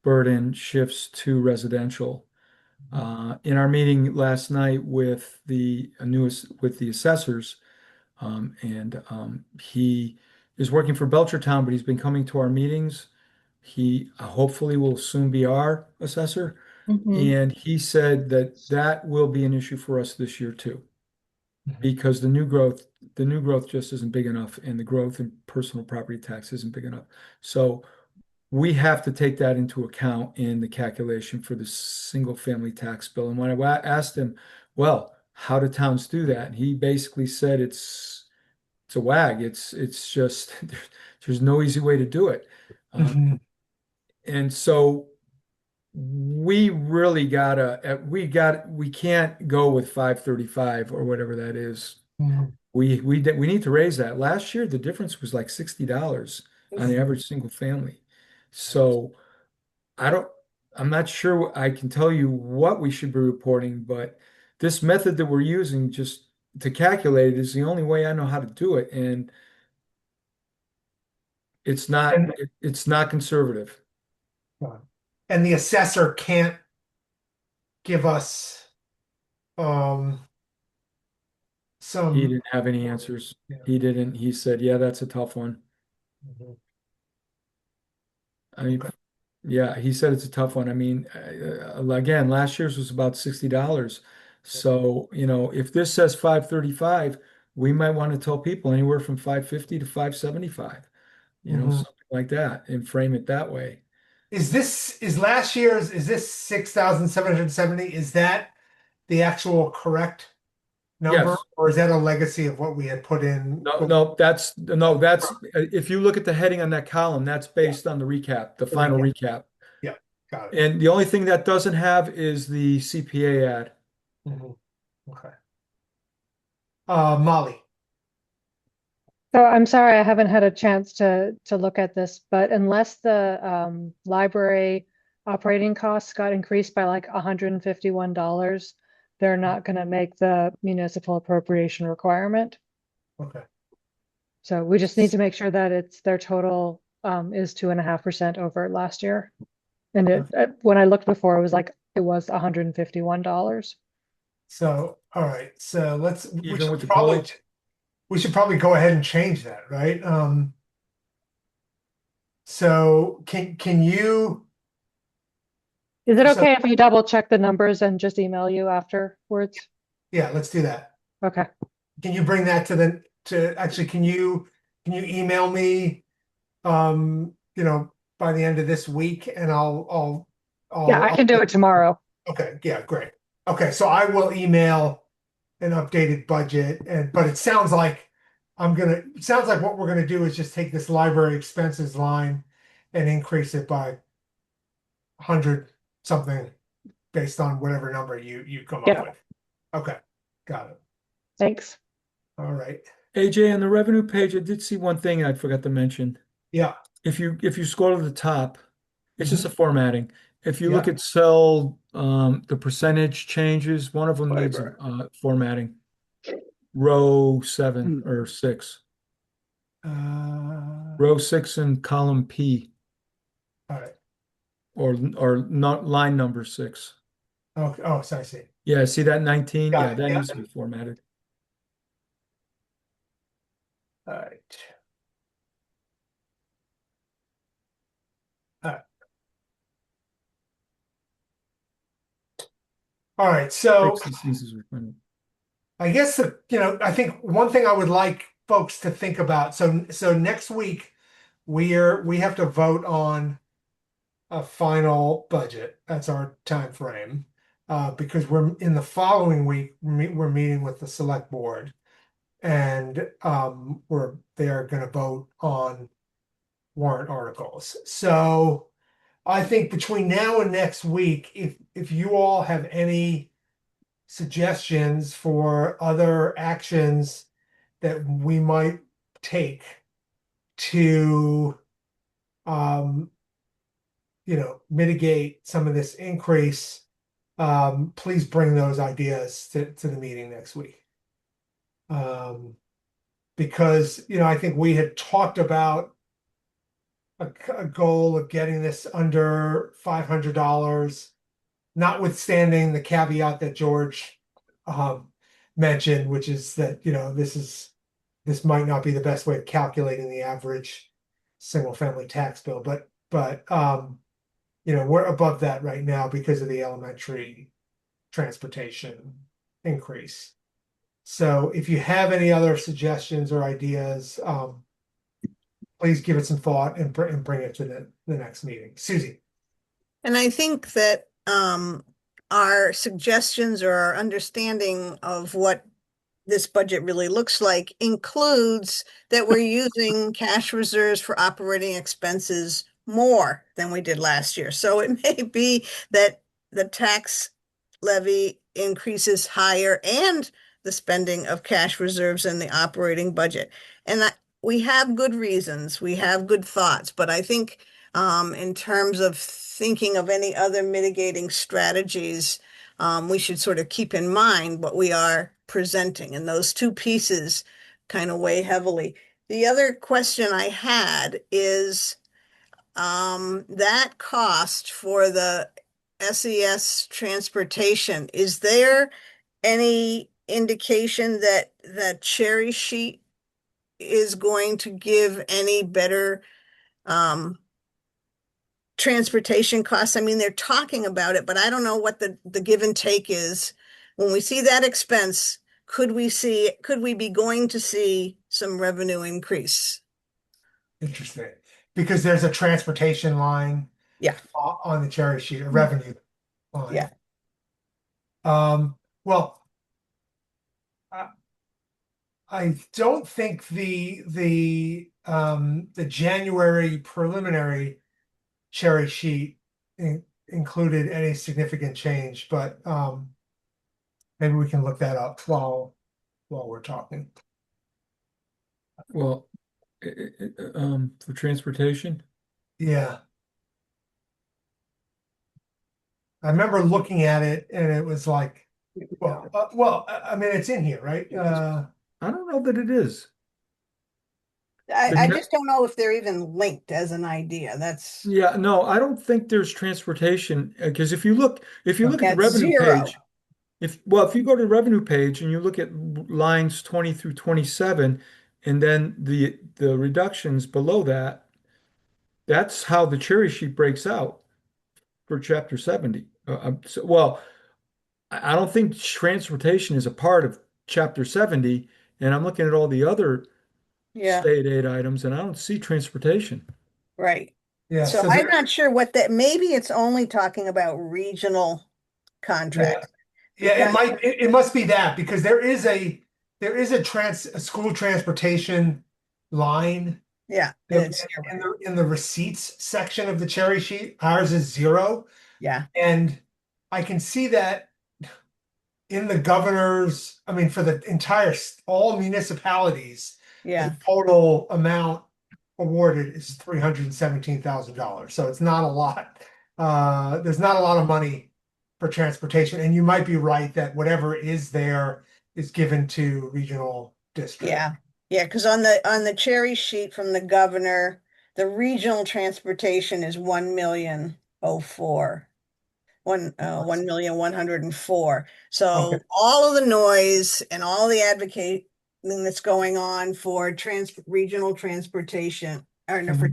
burden shifts to residential. In our meeting last night with the assessors, and he is working for Belchertown, but he's been coming to our meetings. He hopefully will soon be our assessor, Mhm. and he said that will be an issue for us this year too, because the new growth just isn't big enough, and the growth in personal property tax isn't big enough. So we have to take that into account in the calculation for the single family tax bill. And when I asked him, well, how do towns do that? He basically said it's a wag. It's just there's no easy way to do it. Mhm. And so we really we can't go with 535 or whatever that is. Mhm. We need to raise that. Last year the difference was like $60 on the average single family. So I don't, I'm not sure I can tell you what we should be reporting, but this method that we're using just to calculate it is the only way I know how to do it. And And it's not conservative. and the assessor can't give us He some. didn't have any answers. Yeah. He didn't. He said, yeah, that's a tough one. Mhm. I mean, Okay. yeah, he said it's a tough one. I mean, again, last year's was about $60. So, if this says 535, we might want to tell people anywhere from 550 to 575, Mhm. something like that, and frame it that way. Is last year's, is this 6,770? Is that the actual correct number, Yes. or is that a legacy of what we had put in? No, if you look at the heading on that column, that's based on the recap, the final recap. Yeah, got it. And the only thing that doesn't have is the CPA ad. Mhm. Okay. Molly. So I'm sorry, I haven't had a chance to look at this, but unless the library operating costs got increased by like $151, they're not going to make the municipal appropriation requirement. Okay. So we just need to make sure that it's their total is 2.5% over last year. And when I looked before, it was $151. So, all right. So Even with the COLA? we should probably go ahead and change that, right? So can you, Is it So- okay if we double check the numbers and just email you afterwards? yeah, let's do that. Okay. Can you bring that actually, can you email me, by the end of this week, and I'll Yeah, I can do it tomorrow. Okay, yeah, great. Okay, so I will email an updated budget, but it sounds like what we're gonna do is just take this library expenses line and increase it by 100 something based on whatever number you come up Yeah. with. Okay, got it. Thanks. All right. AJ, on the revenue page, I did see one thing I forgot to mention. Yeah. If you scroll to the top, it's just a formatting. If you look Yeah. at cell, the percentage changes, one of them needs Fiber. formatting. row 7 or 6. All Row 6 in column P, right. or not line number 6. Okay. Oh, sorry. I see. Yeah, see that 19? Got Yeah, it. that Yeah. needs to be formatted. All right. All right. All right. So XCCs are funny. I guess I think one thing I would like folks to think about. So next week we have to vote on a final budget. That's our time frame. Because we're in the following week, we're meeting with the select board, and they are going to vote on warrant articles. So I think between now and next week, if you all have any suggestions for other actions that we might take to mitigate some of this increase, please bring those ideas to the meeting next week. Because I think we had talked about a goal of getting this under $500, notwithstanding the caveat that George mentioned, which is that this might not be the best way of calculating the average single family tax bill, but we're above that right now because of the elementary transportation increase. So if you have any other suggestions or ideas, please give it some thought and bring it to the next meeting. Susie. And I think that our suggestions or our understanding of what this budget really looks like includes that we're using cash reserves for operating expenses more than we did last year. So it may be that the tax levy increases higher and the spending of cash reserves in the operating budget. And we have good reasons, we have good thoughts, but I think in terms of thinking of any other mitigating strategies, we should sort of keep in mind what we are presenting, and those two pieces kind of weigh heavily. The other question I had is that cost for the SES transportation, is there any indication that the cherry sheet is going to give any better transportation costs? I mean, they're talking about it, but I don't know what the give and take is. When we see that expense, could we be going to see some revenue increase? Interesting. Because there's a transportation line on the cherry sheet, a revenue line. Yeah. Well, I don't think the January preliminary cherry sheet included any significant change, but maybe we can look that up while we're talking. Well, for transportation. Yeah. I remember looking at it and it was like, I mean, it's in here, right? I don't know that it is. I just don't know if they're even linked as an idea. That's Yeah, no, I don't think there's transportation, because if you look at the That's revenue zero. page, if you go to the revenue page and you look at lines 20 through 27, and then the reductions below that, that's how the cherry sheet breaks out for chapter 70. I don't think transportation is a part of chapter 70, and I'm looking at all the other Yeah, state aid items, and I don't see transportation. right. Yeah. So I'm not sure what maybe it's only talking about regional contracts. Yeah, it must be that, because there is a school transportation line. Yeah, in the receipts section of the cherry sheet. Ours is 0. yeah, And I can see that in the governor's, I mean, for the entire, all municipalities, yeah, the total amount awarded is $317,000. So it's not a lot. There's not a lot of money for transportation. And you might be right that whatever is there is given to regional district. Yeah, because on the cherry sheet from the governor, the regional transportation is 1,000,004. 1,104,000. So Okay. all of the noise and all the advocating that's going on for regional transportation, or no, for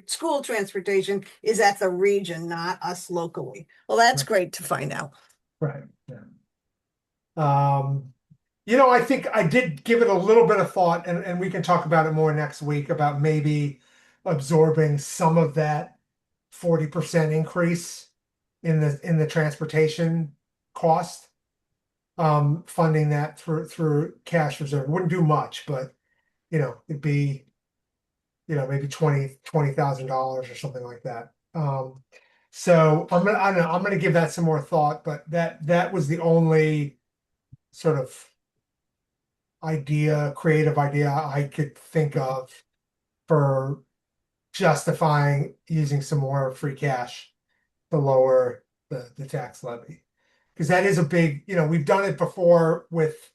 school transportation is at the region, not us locally. Well, that's Right. great to find out. Right. Yeah. I think I did give it a little bit of thought, and we can talk about it more next week about maybe absorbing some of that 40% increase in the transportation cost, funding that through cash reserve. Wouldn't do much, but it'd be maybe $20,000 or something like that. So I don't know, I'm gonna give that some more thought, but that was the only sort of creative idea I could think of for justifying using some more free cash to lower the tax levy. Because that is a big, we've done it before with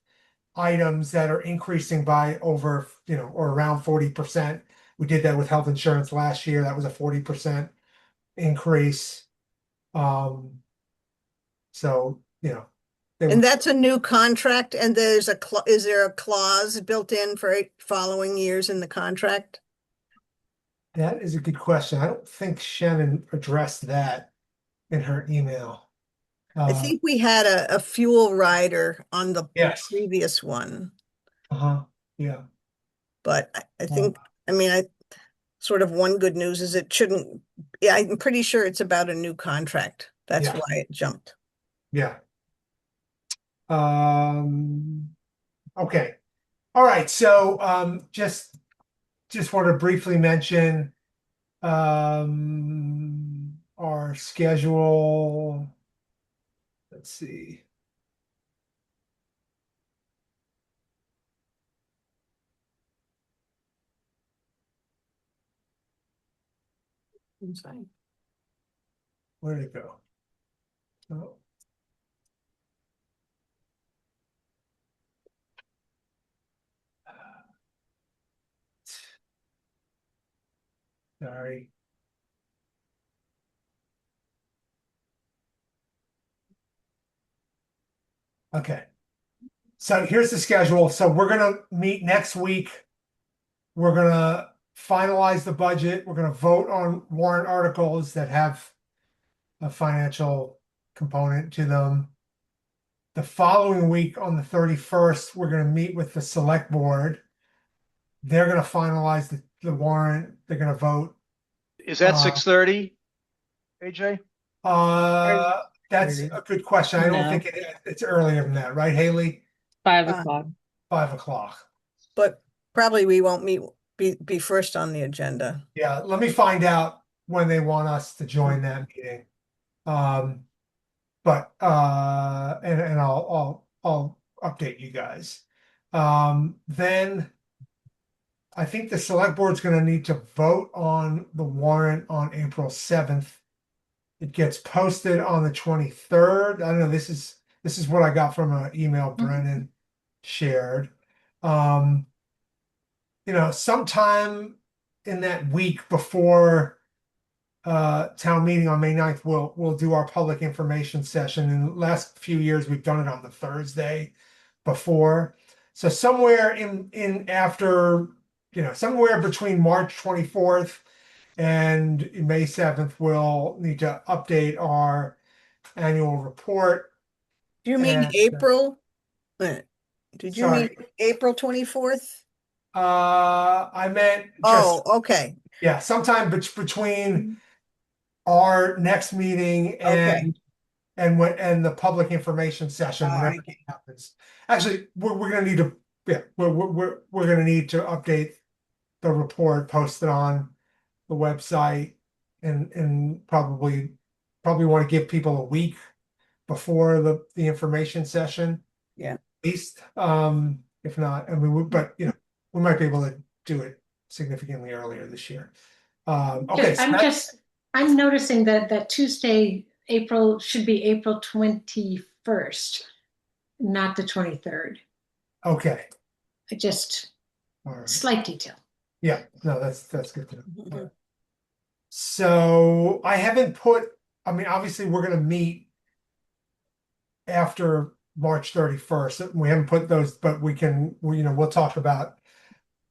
items that are increasing by over, or around 40%. We did that with health insurance last year. That was a 40% increase. So, And that's a new contract, and is there a clause built in for following years in the contract? that is a good question. I don't think Shannon addressed that in her email. I think we had a fuel rider on the Yes. previous one, Yeah. but I think, sort of one good news is it shouldn't, I'm pretty sure it's about a new contract. That's Yeah. why it jumped. Yeah. Okay. All right. So just want to briefly mention our schedule. Let's see. Where did it go? Oh. Sorry. Okay. So here's the schedule. So we're gonna meet next week. We're gonna finalize the budget. We're gonna vote on warrant articles that have a financial component to them. The following week on the 31st, we're gonna meet with the select board. They're gonna finalize the warrant. They're gonna vote. Is that 6:30, AJ? That's a good question. I don't No. think it's earlier than that, right, Haley? 5 Uh, o'clock. 5 o'clock. But probably we won't be first on the agenda. Yeah, let me find out when they want us to join that meeting. But and I'll update you guys. Then I think the select board's gonna need to vote on the warrant on April 7th. It gets posted on the 23rd. I don't know, this is what I got from an email Brennan shared. Sometime in that week before town meeting on May 9th, we'll do our public information session. In the last few years, we've done it on the Thursday before. So somewhere in after, somewhere between March 24th and May 7th, we'll need to update our annual report. Do you mean And, April? Did you mean sorry. April 24th? I meant just, Oh, okay. yeah, sometime between our next meeting and the public information session, whenever it happens. Actually, we're gonna need to, we're gonna need to update the report, post it on the website, and probably want to give people a week before the information session. Yeah. At least, if not, but we might be able to do it significantly earlier this year. Okay. I'm noticing that Tuesday, April should be April 21st, not the 23rd. Okay. Just All right. slight detail. Yeah, no, that's good to know. Mhm. All right. So I haven't put, I mean, obviously we're gonna meet after March 31st. We haven't put those, but we'll talk about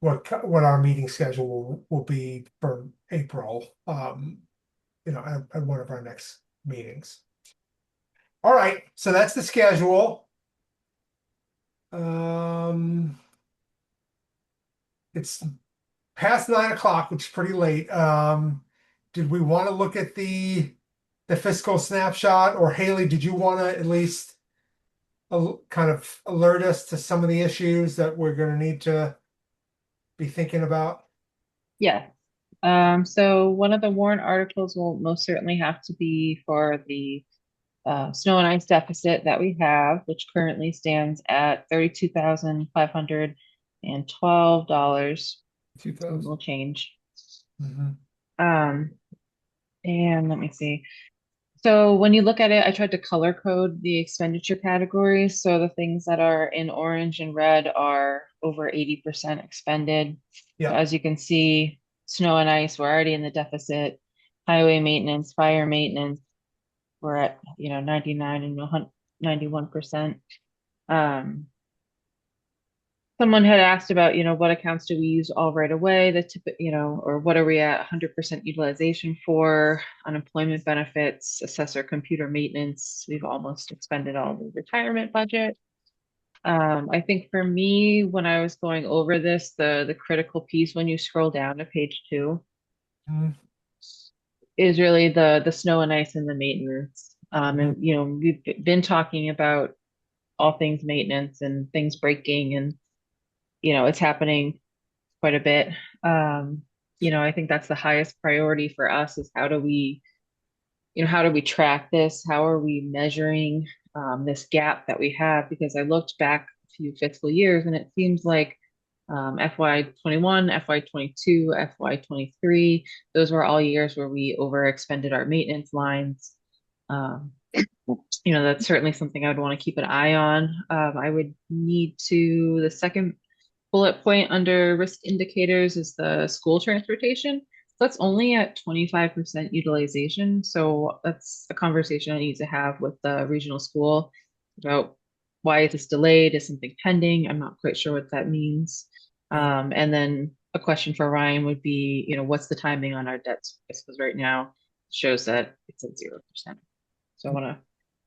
what our meeting schedule will be for April, at one of our next meetings. All right, so that's the schedule. It's past 9 o'clock, which is pretty late. Did we want to look at the fiscal snapshot, or Haley, did you want to at least kind of alert us to some of the issues that we're going to need to be thinking about? Yeah. So one of the warrant articles will most certainly have to be for the snow and ice deficit that we have, which currently stands at $32,512. 2000. Will change. Mhm. And let me see. So when you look at it, I tried to color code the expenditure categories. So the things that are in orange and red are over 80% expended. Yeah. So as you can see, snow and ice, we're already in the deficit. Highway maintenance, fire maintenance, we're at 99 and 91%. Someone had asked about, what accounts do we use all right away, or what are we at 100% utilization for? Unemployment benefits, assessor computer maintenance. We've almost expended all the retirement budget. I think for me, when I was going over this, the critical piece when you scroll down to page 2 Mhm. is really the snow and ice and the maintenance. And we've been talking about all things maintenance and things breaking, and it's happening quite a bit. I think that's the highest priority for us is how do we track this? How are we measuring this gap that we have? Because I looked back a few fiscal years and it seems like FY21, FY22, FY23, those were all years where we overexpended our maintenance lines. That's certainly something I would want to keep an eye on. I would need to, the second bullet point under risk indicators is the school transportation. That's only at 25% utilization. So that's a conversation I need to have with the regional school about why is this delayed? Is something pending? I'm not quite sure what that means. And then a question for Ryan would be, what's the timing on our debt service? Because right now it shows that it's at 0%. So I want to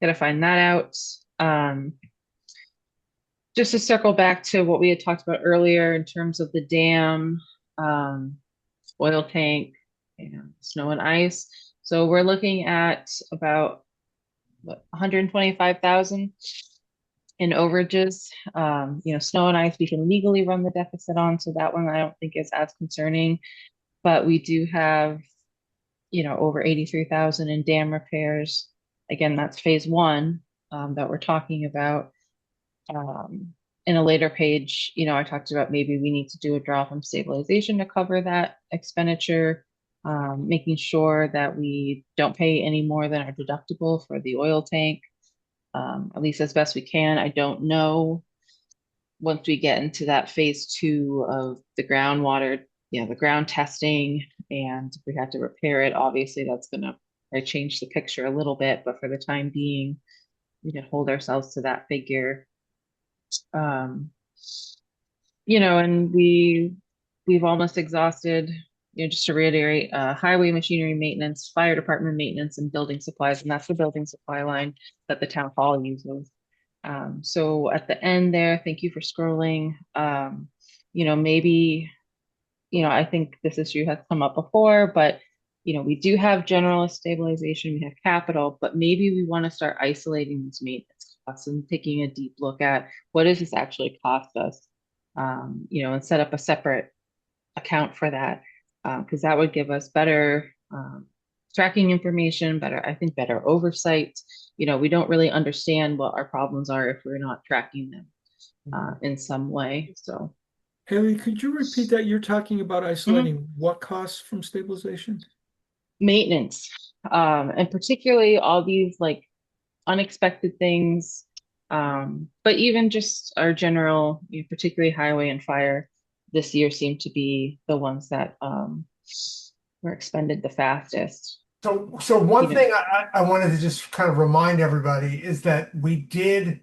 gotta find that out. Just to circle back to what we had talked about earlier in terms of the dam, oil tank, snow and ice. So we're looking at about 125,000 in overages. Snow and ice we can legally run the deficit on, so that one I don't think is as concerning. But we do have, over 83,000 in dam repairs. Again, that's phase 1 that we're talking about. In a later page, I talked about maybe we need to do a draw from stabilization to cover that expenditure, making sure that we don't pay any more than our deductible for the oil tank, at least as best we can. I don't know once we get into that phase 2 of the groundwater, the ground testing, and if we have to repair it, obviously that's going to change the picture a little bit, but for the time being, we can hold ourselves to that figure. And we've almost exhausted, just to reiterate, highway machinery maintenance, fire department maintenance, and building supplies, and that's the building supply line that the town hall uses. So at the end there, thank you for scrolling. Maybe, I think this issue has come up before, but we do have generalist stabilization, we have capital, but maybe we want to start isolating these maintenance costs and taking a deep look at what does this actually cost us, and set up a separate account for that, because that would give us better tracking information, better oversight. We don't really understand what our problems are if we're not tracking them in some way. So Haley, could you repeat that? You're talking about isolating what costs from stabilization? Maintenance, and particularly all these like unexpected things. But even just our general, particularly highway and fire, this year seem to be the ones that were expended the fastest. So one You know. thing I wanted to just kind of remind everybody is that we did,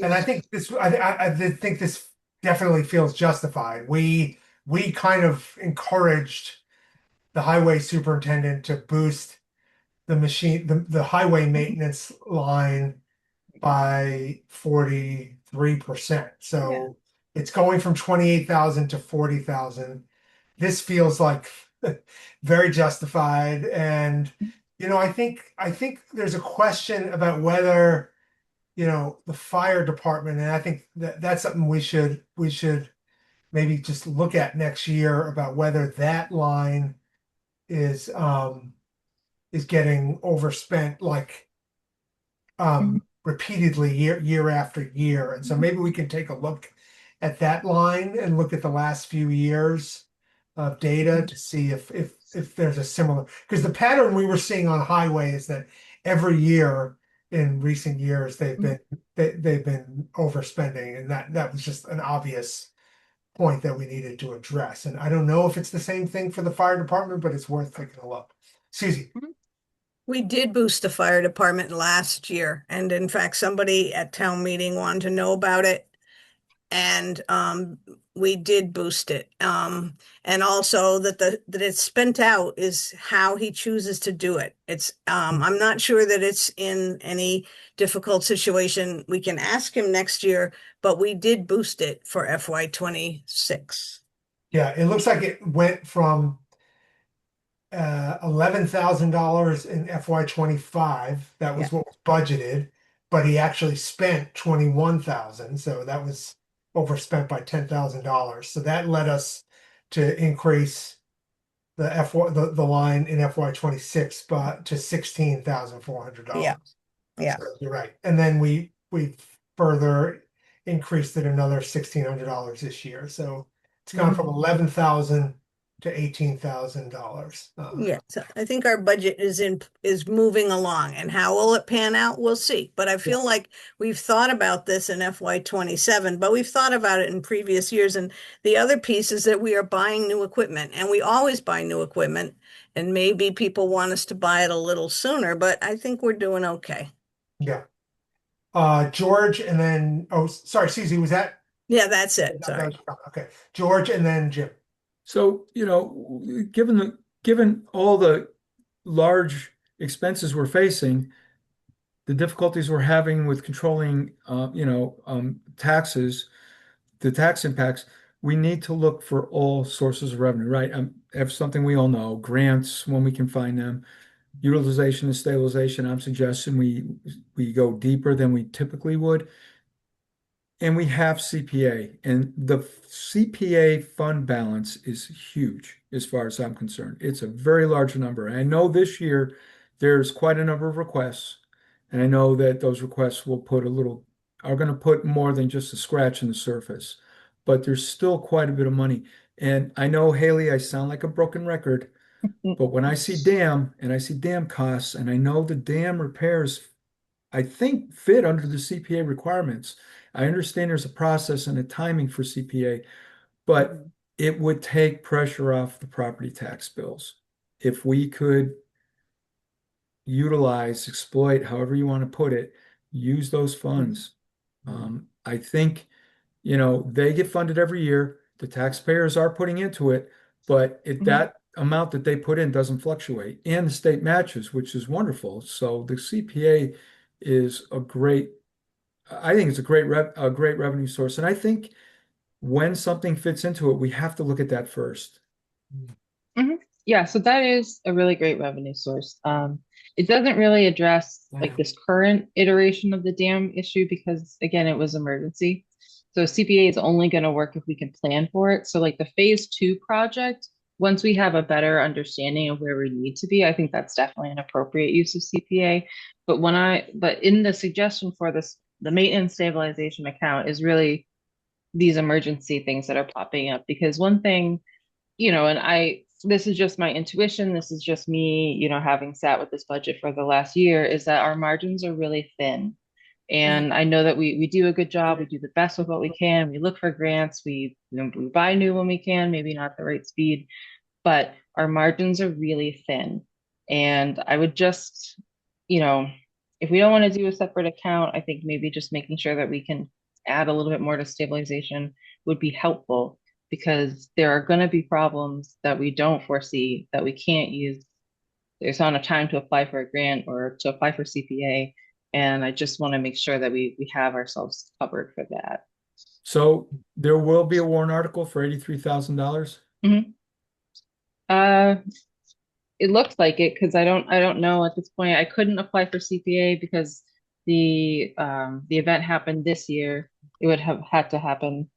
and I think I did think this definitely feels justified. We kind of encouraged the highway superintendent to boost the highway maintenance line by 43%. So it's going from 28,000 to 40,000. This feels like very justified. And I think there's a question about whether, the fire department, and I think that's something we should maybe just look at next year about whether that line is getting overspent like repeatedly year after year. And so maybe we can take a look at that line and look at the last few years of data to see if there's a similar, because the pattern we were seeing on highway is that every year in recent years they've been overspending, and that was just an obvious point that we needed to address. And I don't know if it's the same thing for the fire department, but it's worth taking a look. Susie. We did boost the fire department last year, and in fact, somebody at town meeting wanted to know about it. And we did boost it. And also that it's spent out is how he chooses to do it. It's I'm not sure that it's in any difficult situation. We can ask him next year, but we did boost it for FY26. Yeah, it looks like it went from $11,000 in FY25. That was what was budgeted, but he actually spent 21,000. So that was overspent by $10,000. So that led us to increase the the line in FY26 but to $16,400. Yeah. So you're right. And then we further increased it another $1,600 this year. So it's gone from 11,000 to $18,000. Yeah, so I think our budget is moving along, and how will it pan out? We'll see. But I feel like we've thought about this in FY27, but we've thought about it in previous years. And the other piece is that we are buying new equipment, and we always buy new equipment. And maybe people want us to buy it a little sooner, but I think we're doing okay. Yeah. George, and then sorry, Susie, was that? Yeah, that's it. Sorry. Okay, George, and then Jim. So, given all the large expenses we're facing, the difficulties we're having with controlling, taxes, the tax impacts, we need to look for all sources of revenue, right? That's something we all know, grants when we can find them, utilization and stabilization. I'm suggesting we go deeper than we typically would. And we have CPA, and the CPA fund balance is huge as far as I'm concerned. It's a very large number. And I know this year there's quite a number of requests, and I know that those requests are going to put more than just a scratch in the surface, but there's still quite a bit of money. And I know, Haley, I sound like a broken record, but when I see dam and I see dam costs, and I know the dam repairs, I think, fit under the CPA requirements. I understand there's a process and a timing for CPA, but it would take pressure off the property tax bills if we could exploit, however you want to put it, use those funds. I think, they get funded every year. The taxpayers are putting into it, but that amount that they put in doesn't fluctuate, and the state matches, which is wonderful. So the CPA is I think it's a great revenue source. And I think when something fits into it, we have to look at that first. Yeah, so that is a really great revenue source. It doesn't really address like this current iteration of the dam issue because, again, it was emergency. So CPA is only going to work if we can plan for it. So like the phase 2 project, once we have a better understanding of where we need to be, I think that's definitely an appropriate use of CPA. But in the suggestion for this, the maintenance stabilization account is really these emergency things that are popping up. Because one thing, this is just my intuition, this is just me, having sat with this budget for the last year, is that our margins are really thin. And I know that we do a good job. We do the best with what we can. We look for grants. We buy new when we can, maybe not the right speed, but our margins are really thin. And I would just, if we don't want to do a separate account, I think maybe just making sure that we can add a little bit more to stabilization would be helpful, because there are going to be problems that we don't foresee that we can't use. There's not a time to apply for a grant or to apply for CPA. And I just want to make sure that we have ourselves covered for that. So there will be a warrant article for $83,000. It looks like it, because I don't know at this point. I couldn't apply for CPA because the event happened this year. It would have had to happen.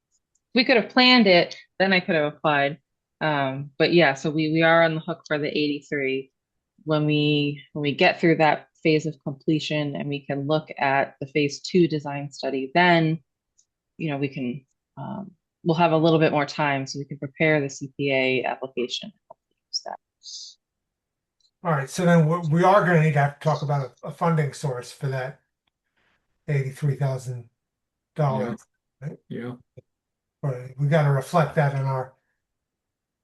We could have planned it, then I could have applied. But yeah, so we are on the hook for the 83. When we get through that phase of completion and we can look at the phase 2 design study, then we can we'll have a little bit more time so we can prepare the CPA application. All right, so then we are going to need to have to talk about a funding source for that $83,000. Right? Yeah. Right. We got to reflect that in our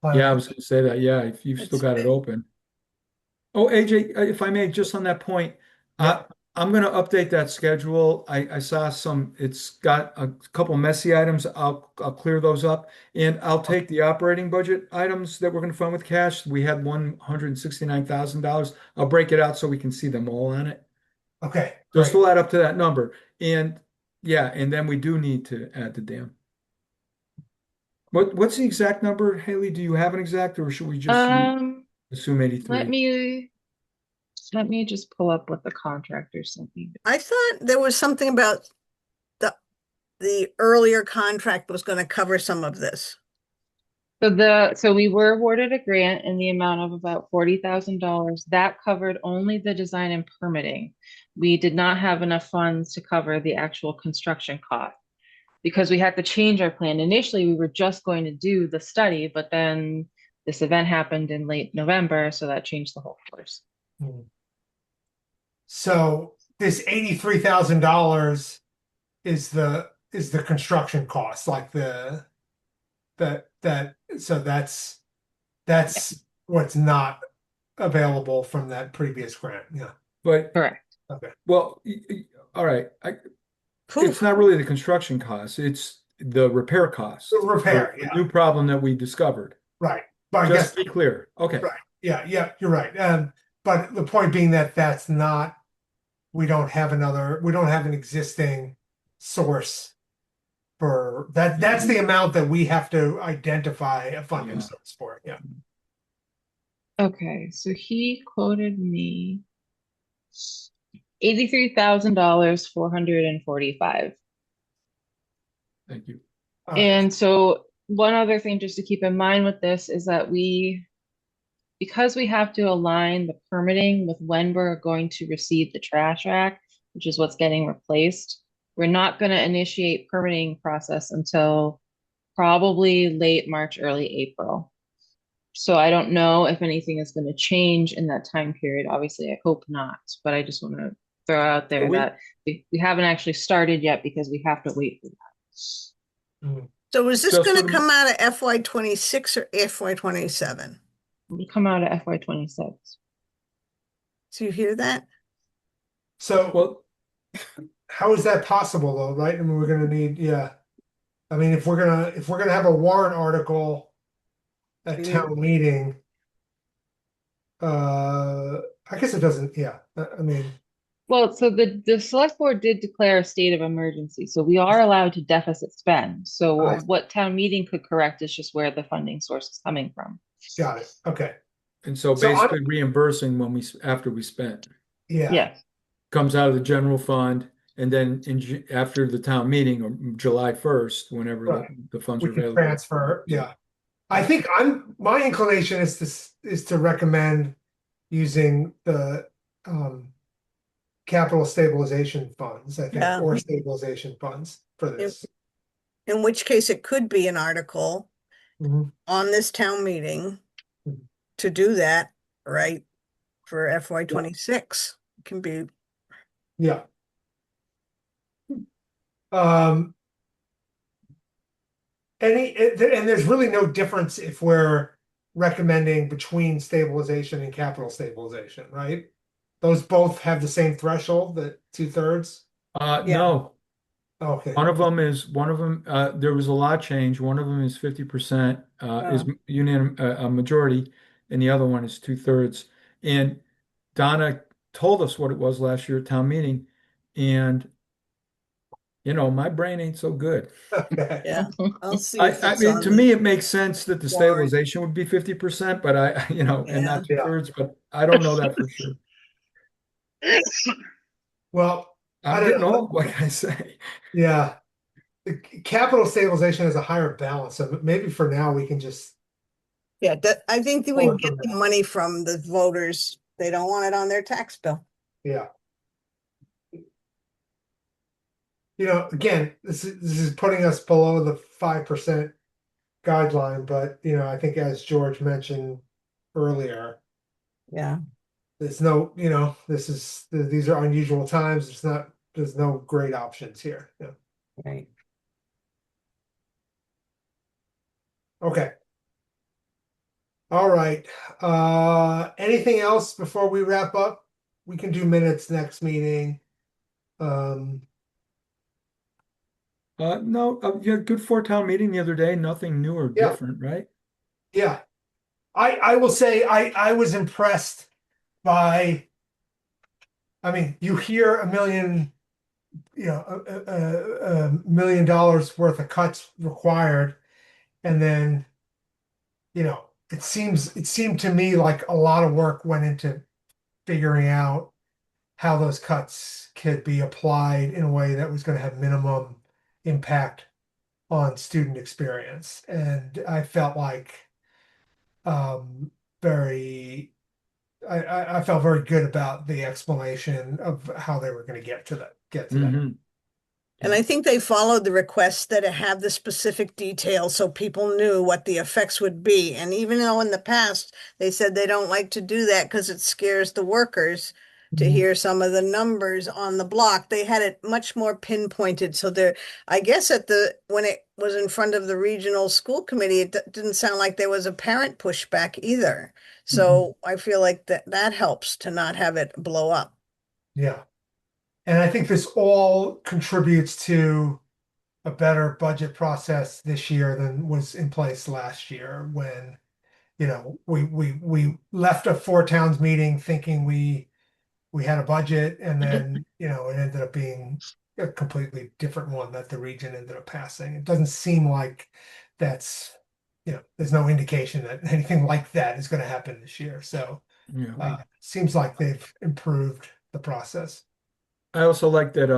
plan. Yeah, I was going to say that. Yeah, if you've still got it open. Oh, AJ, if I may, just on that point, Yeah. I'm going to update that schedule. I saw it's got a couple messy items. I'll clear those up, and I'll take the operating budget items that we're going to fund with cash. We had $169,000. I'll break it out so we can see them all on it. Okay. Just Great. to add up to that number. And yeah, and then we do need to add the dam. What's the exact number, Haley? Do you have an exact, or should we just assume 83? Let me just pull up what the contractor sent me. I thought there was something about the earlier contract was going to cover some of this. So we were awarded a grant in the amount of about $40,000. That covered only the design and permitting. We did not have enough funds to cover the actual construction cost, because we had to change our plan. Initially, we were just going to do the study, but then this event happened in late November, so that changed the whole course. So this $83,000 is the construction cost, like so that's what's not available from that previous grant. Yeah. But Correct. Okay. well, all right. It's not really the construction costs, it's the repair costs. The repair, The yeah. new problem that we discovered. Right. But I Just guess to be clear. Okay. Right. Yeah, you're right. But the point being that that's not, we don't have an existing source for that. That's the amount that we have to identify a funding Yeah. source for. Yeah. Okay, so he quoted me $83,000, 445. Thank you. And so one other thing just to keep in mind with this is that because we have to align the permitting with when we're going to receive the trash rack, which is what's getting replaced, we're not going to initiate permitting process until probably late March, early April. So I don't know if anything is going to change in that time period. Obviously, I hope not, but I just want to throw out there that we haven't actually started yet because we have to wait for that. So is this Just going for to the- come out of FY26 or FY27? It'll come out of FY26. Do you hear that? So Well, how is that possible though? Right? I mean, we're going to need, yeah. I mean, if we're going to have a warrant article at town meeting, I guess it doesn't, yeah. I mean, Well, so the select board did declare a state of emergency, so we are allowed to deficit spend. So I- what town meeting could correct is just where the funding source is coming from. got it. Okay. and so So basically reimbursing after we spent. Yeah. Yes. Comes out of the general fund, and then after the town meeting, or July 1st, whenever Right. the funds We are can available. transfer, yeah. I think my inclination is to recommend using the capital stabilization funds, I think, Yeah. or stabilization funds for this. In which case it could be an article Mhm. on this town meeting Mhm. to do that, right? For FY26. It can be, Yeah. and there's really no difference if we're recommending between stabilization and capital stabilization, right? Those both have the same threshold, the 2/3. Yeah. No, Okay. one of them, there was a law change. One of them is 50%, is a majority, and the other one is 2/3. And Donna told us what it was last year at town meeting, and my brain ain't so good. Okay. Yeah, I'll see I, if I it's mean, on to the me, it makes sense that the warrant. stabilization would be 50%, but and not Yeah. 2/3, but I don't know that for sure. Well, I I'm don't getting know. old, like I say. Yeah. The capital stabilization has a higher balance, so maybe for now we can just Yeah, I think that we pull it get from the that. money from the voters. They don't want it on their tax bill. Yeah. Again, this is putting us below the 5% guideline, but I think as George mentioned earlier, Yeah, there's no, these are unusual times. There's no great options here. Yeah. right. Okay. All right. Anything else before we wrap up? We can do minutes next meeting. No, yeah, good four-town meeting the other day. Nothing new or Yeah. different, right? Yeah. I will say I was impressed by, you hear $1 million, $1 million worth of cuts required, and then, it seemed to me like a lot of work went into figuring out how those cuts could be applied in a way that was going to have minimum impact on student experience. And I felt like very I felt very good about the explanation of how they were going to get to that. Mhm. And I think they followed the requests that have the specific details so people knew what the effects would be. And even though in the past they said they don't like to do that because it scares the workers to Mhm. hear some of the numbers on the block, they had it much more pinpointed. So I guess when it was in front of the regional school committee, it didn't sound like there was a parent pushback either. So I feel like that helps to not have it blow up. Yeah. And I think this all contributes to a better budget process this year than was in place last year when, we left a four towns meeting thinking we had a budget, and then, it ended up being a completely different one that the region ended up passing. It doesn't seem like there's no indication that anything like that is going to happen this year. So Yeah. seems like they've improved the process. I also like that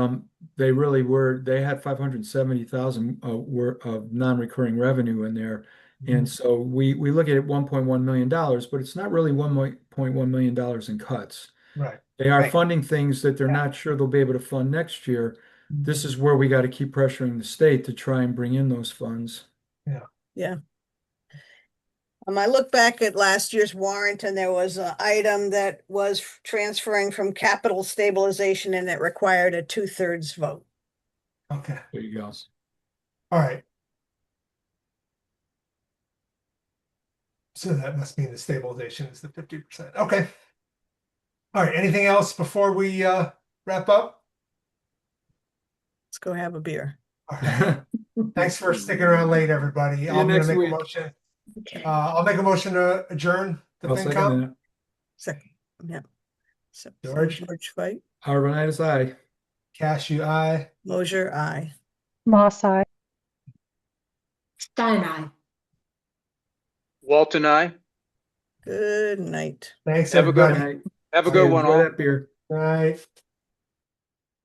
they had 570,000 of non-recurring revenue in there. And so we look at it $1.1 million, but it's not really $1.1 million in cuts. Right. They are Right. funding things that they're not sure they'll be able to fund next year. This is where we got to keep pressuring the state to try and bring in those funds. Yeah. I look back at last year's warrant and there was an item that was transferring from capital stabilization and it required a 2/3 vote. Okay. There you go. All right. So that must mean the stabilization is the 50%. Okay. All right. Anything else before we wrap up? Let's go have a beer. All right. Thanks for sticking around late, everybody. See you I'm going next to make week. a motion. Okay. I'll make a motion to adjourn the I'll second FinCom. that. Second, yeah. So George? George Fight, Arvanitis, aye. Cashew, aye. Mosier, aye. Moss eye. Stein eye. Walt and I, Good night. Thanks, Have a good everybody. have a good one Enjoy all. that beer. All right.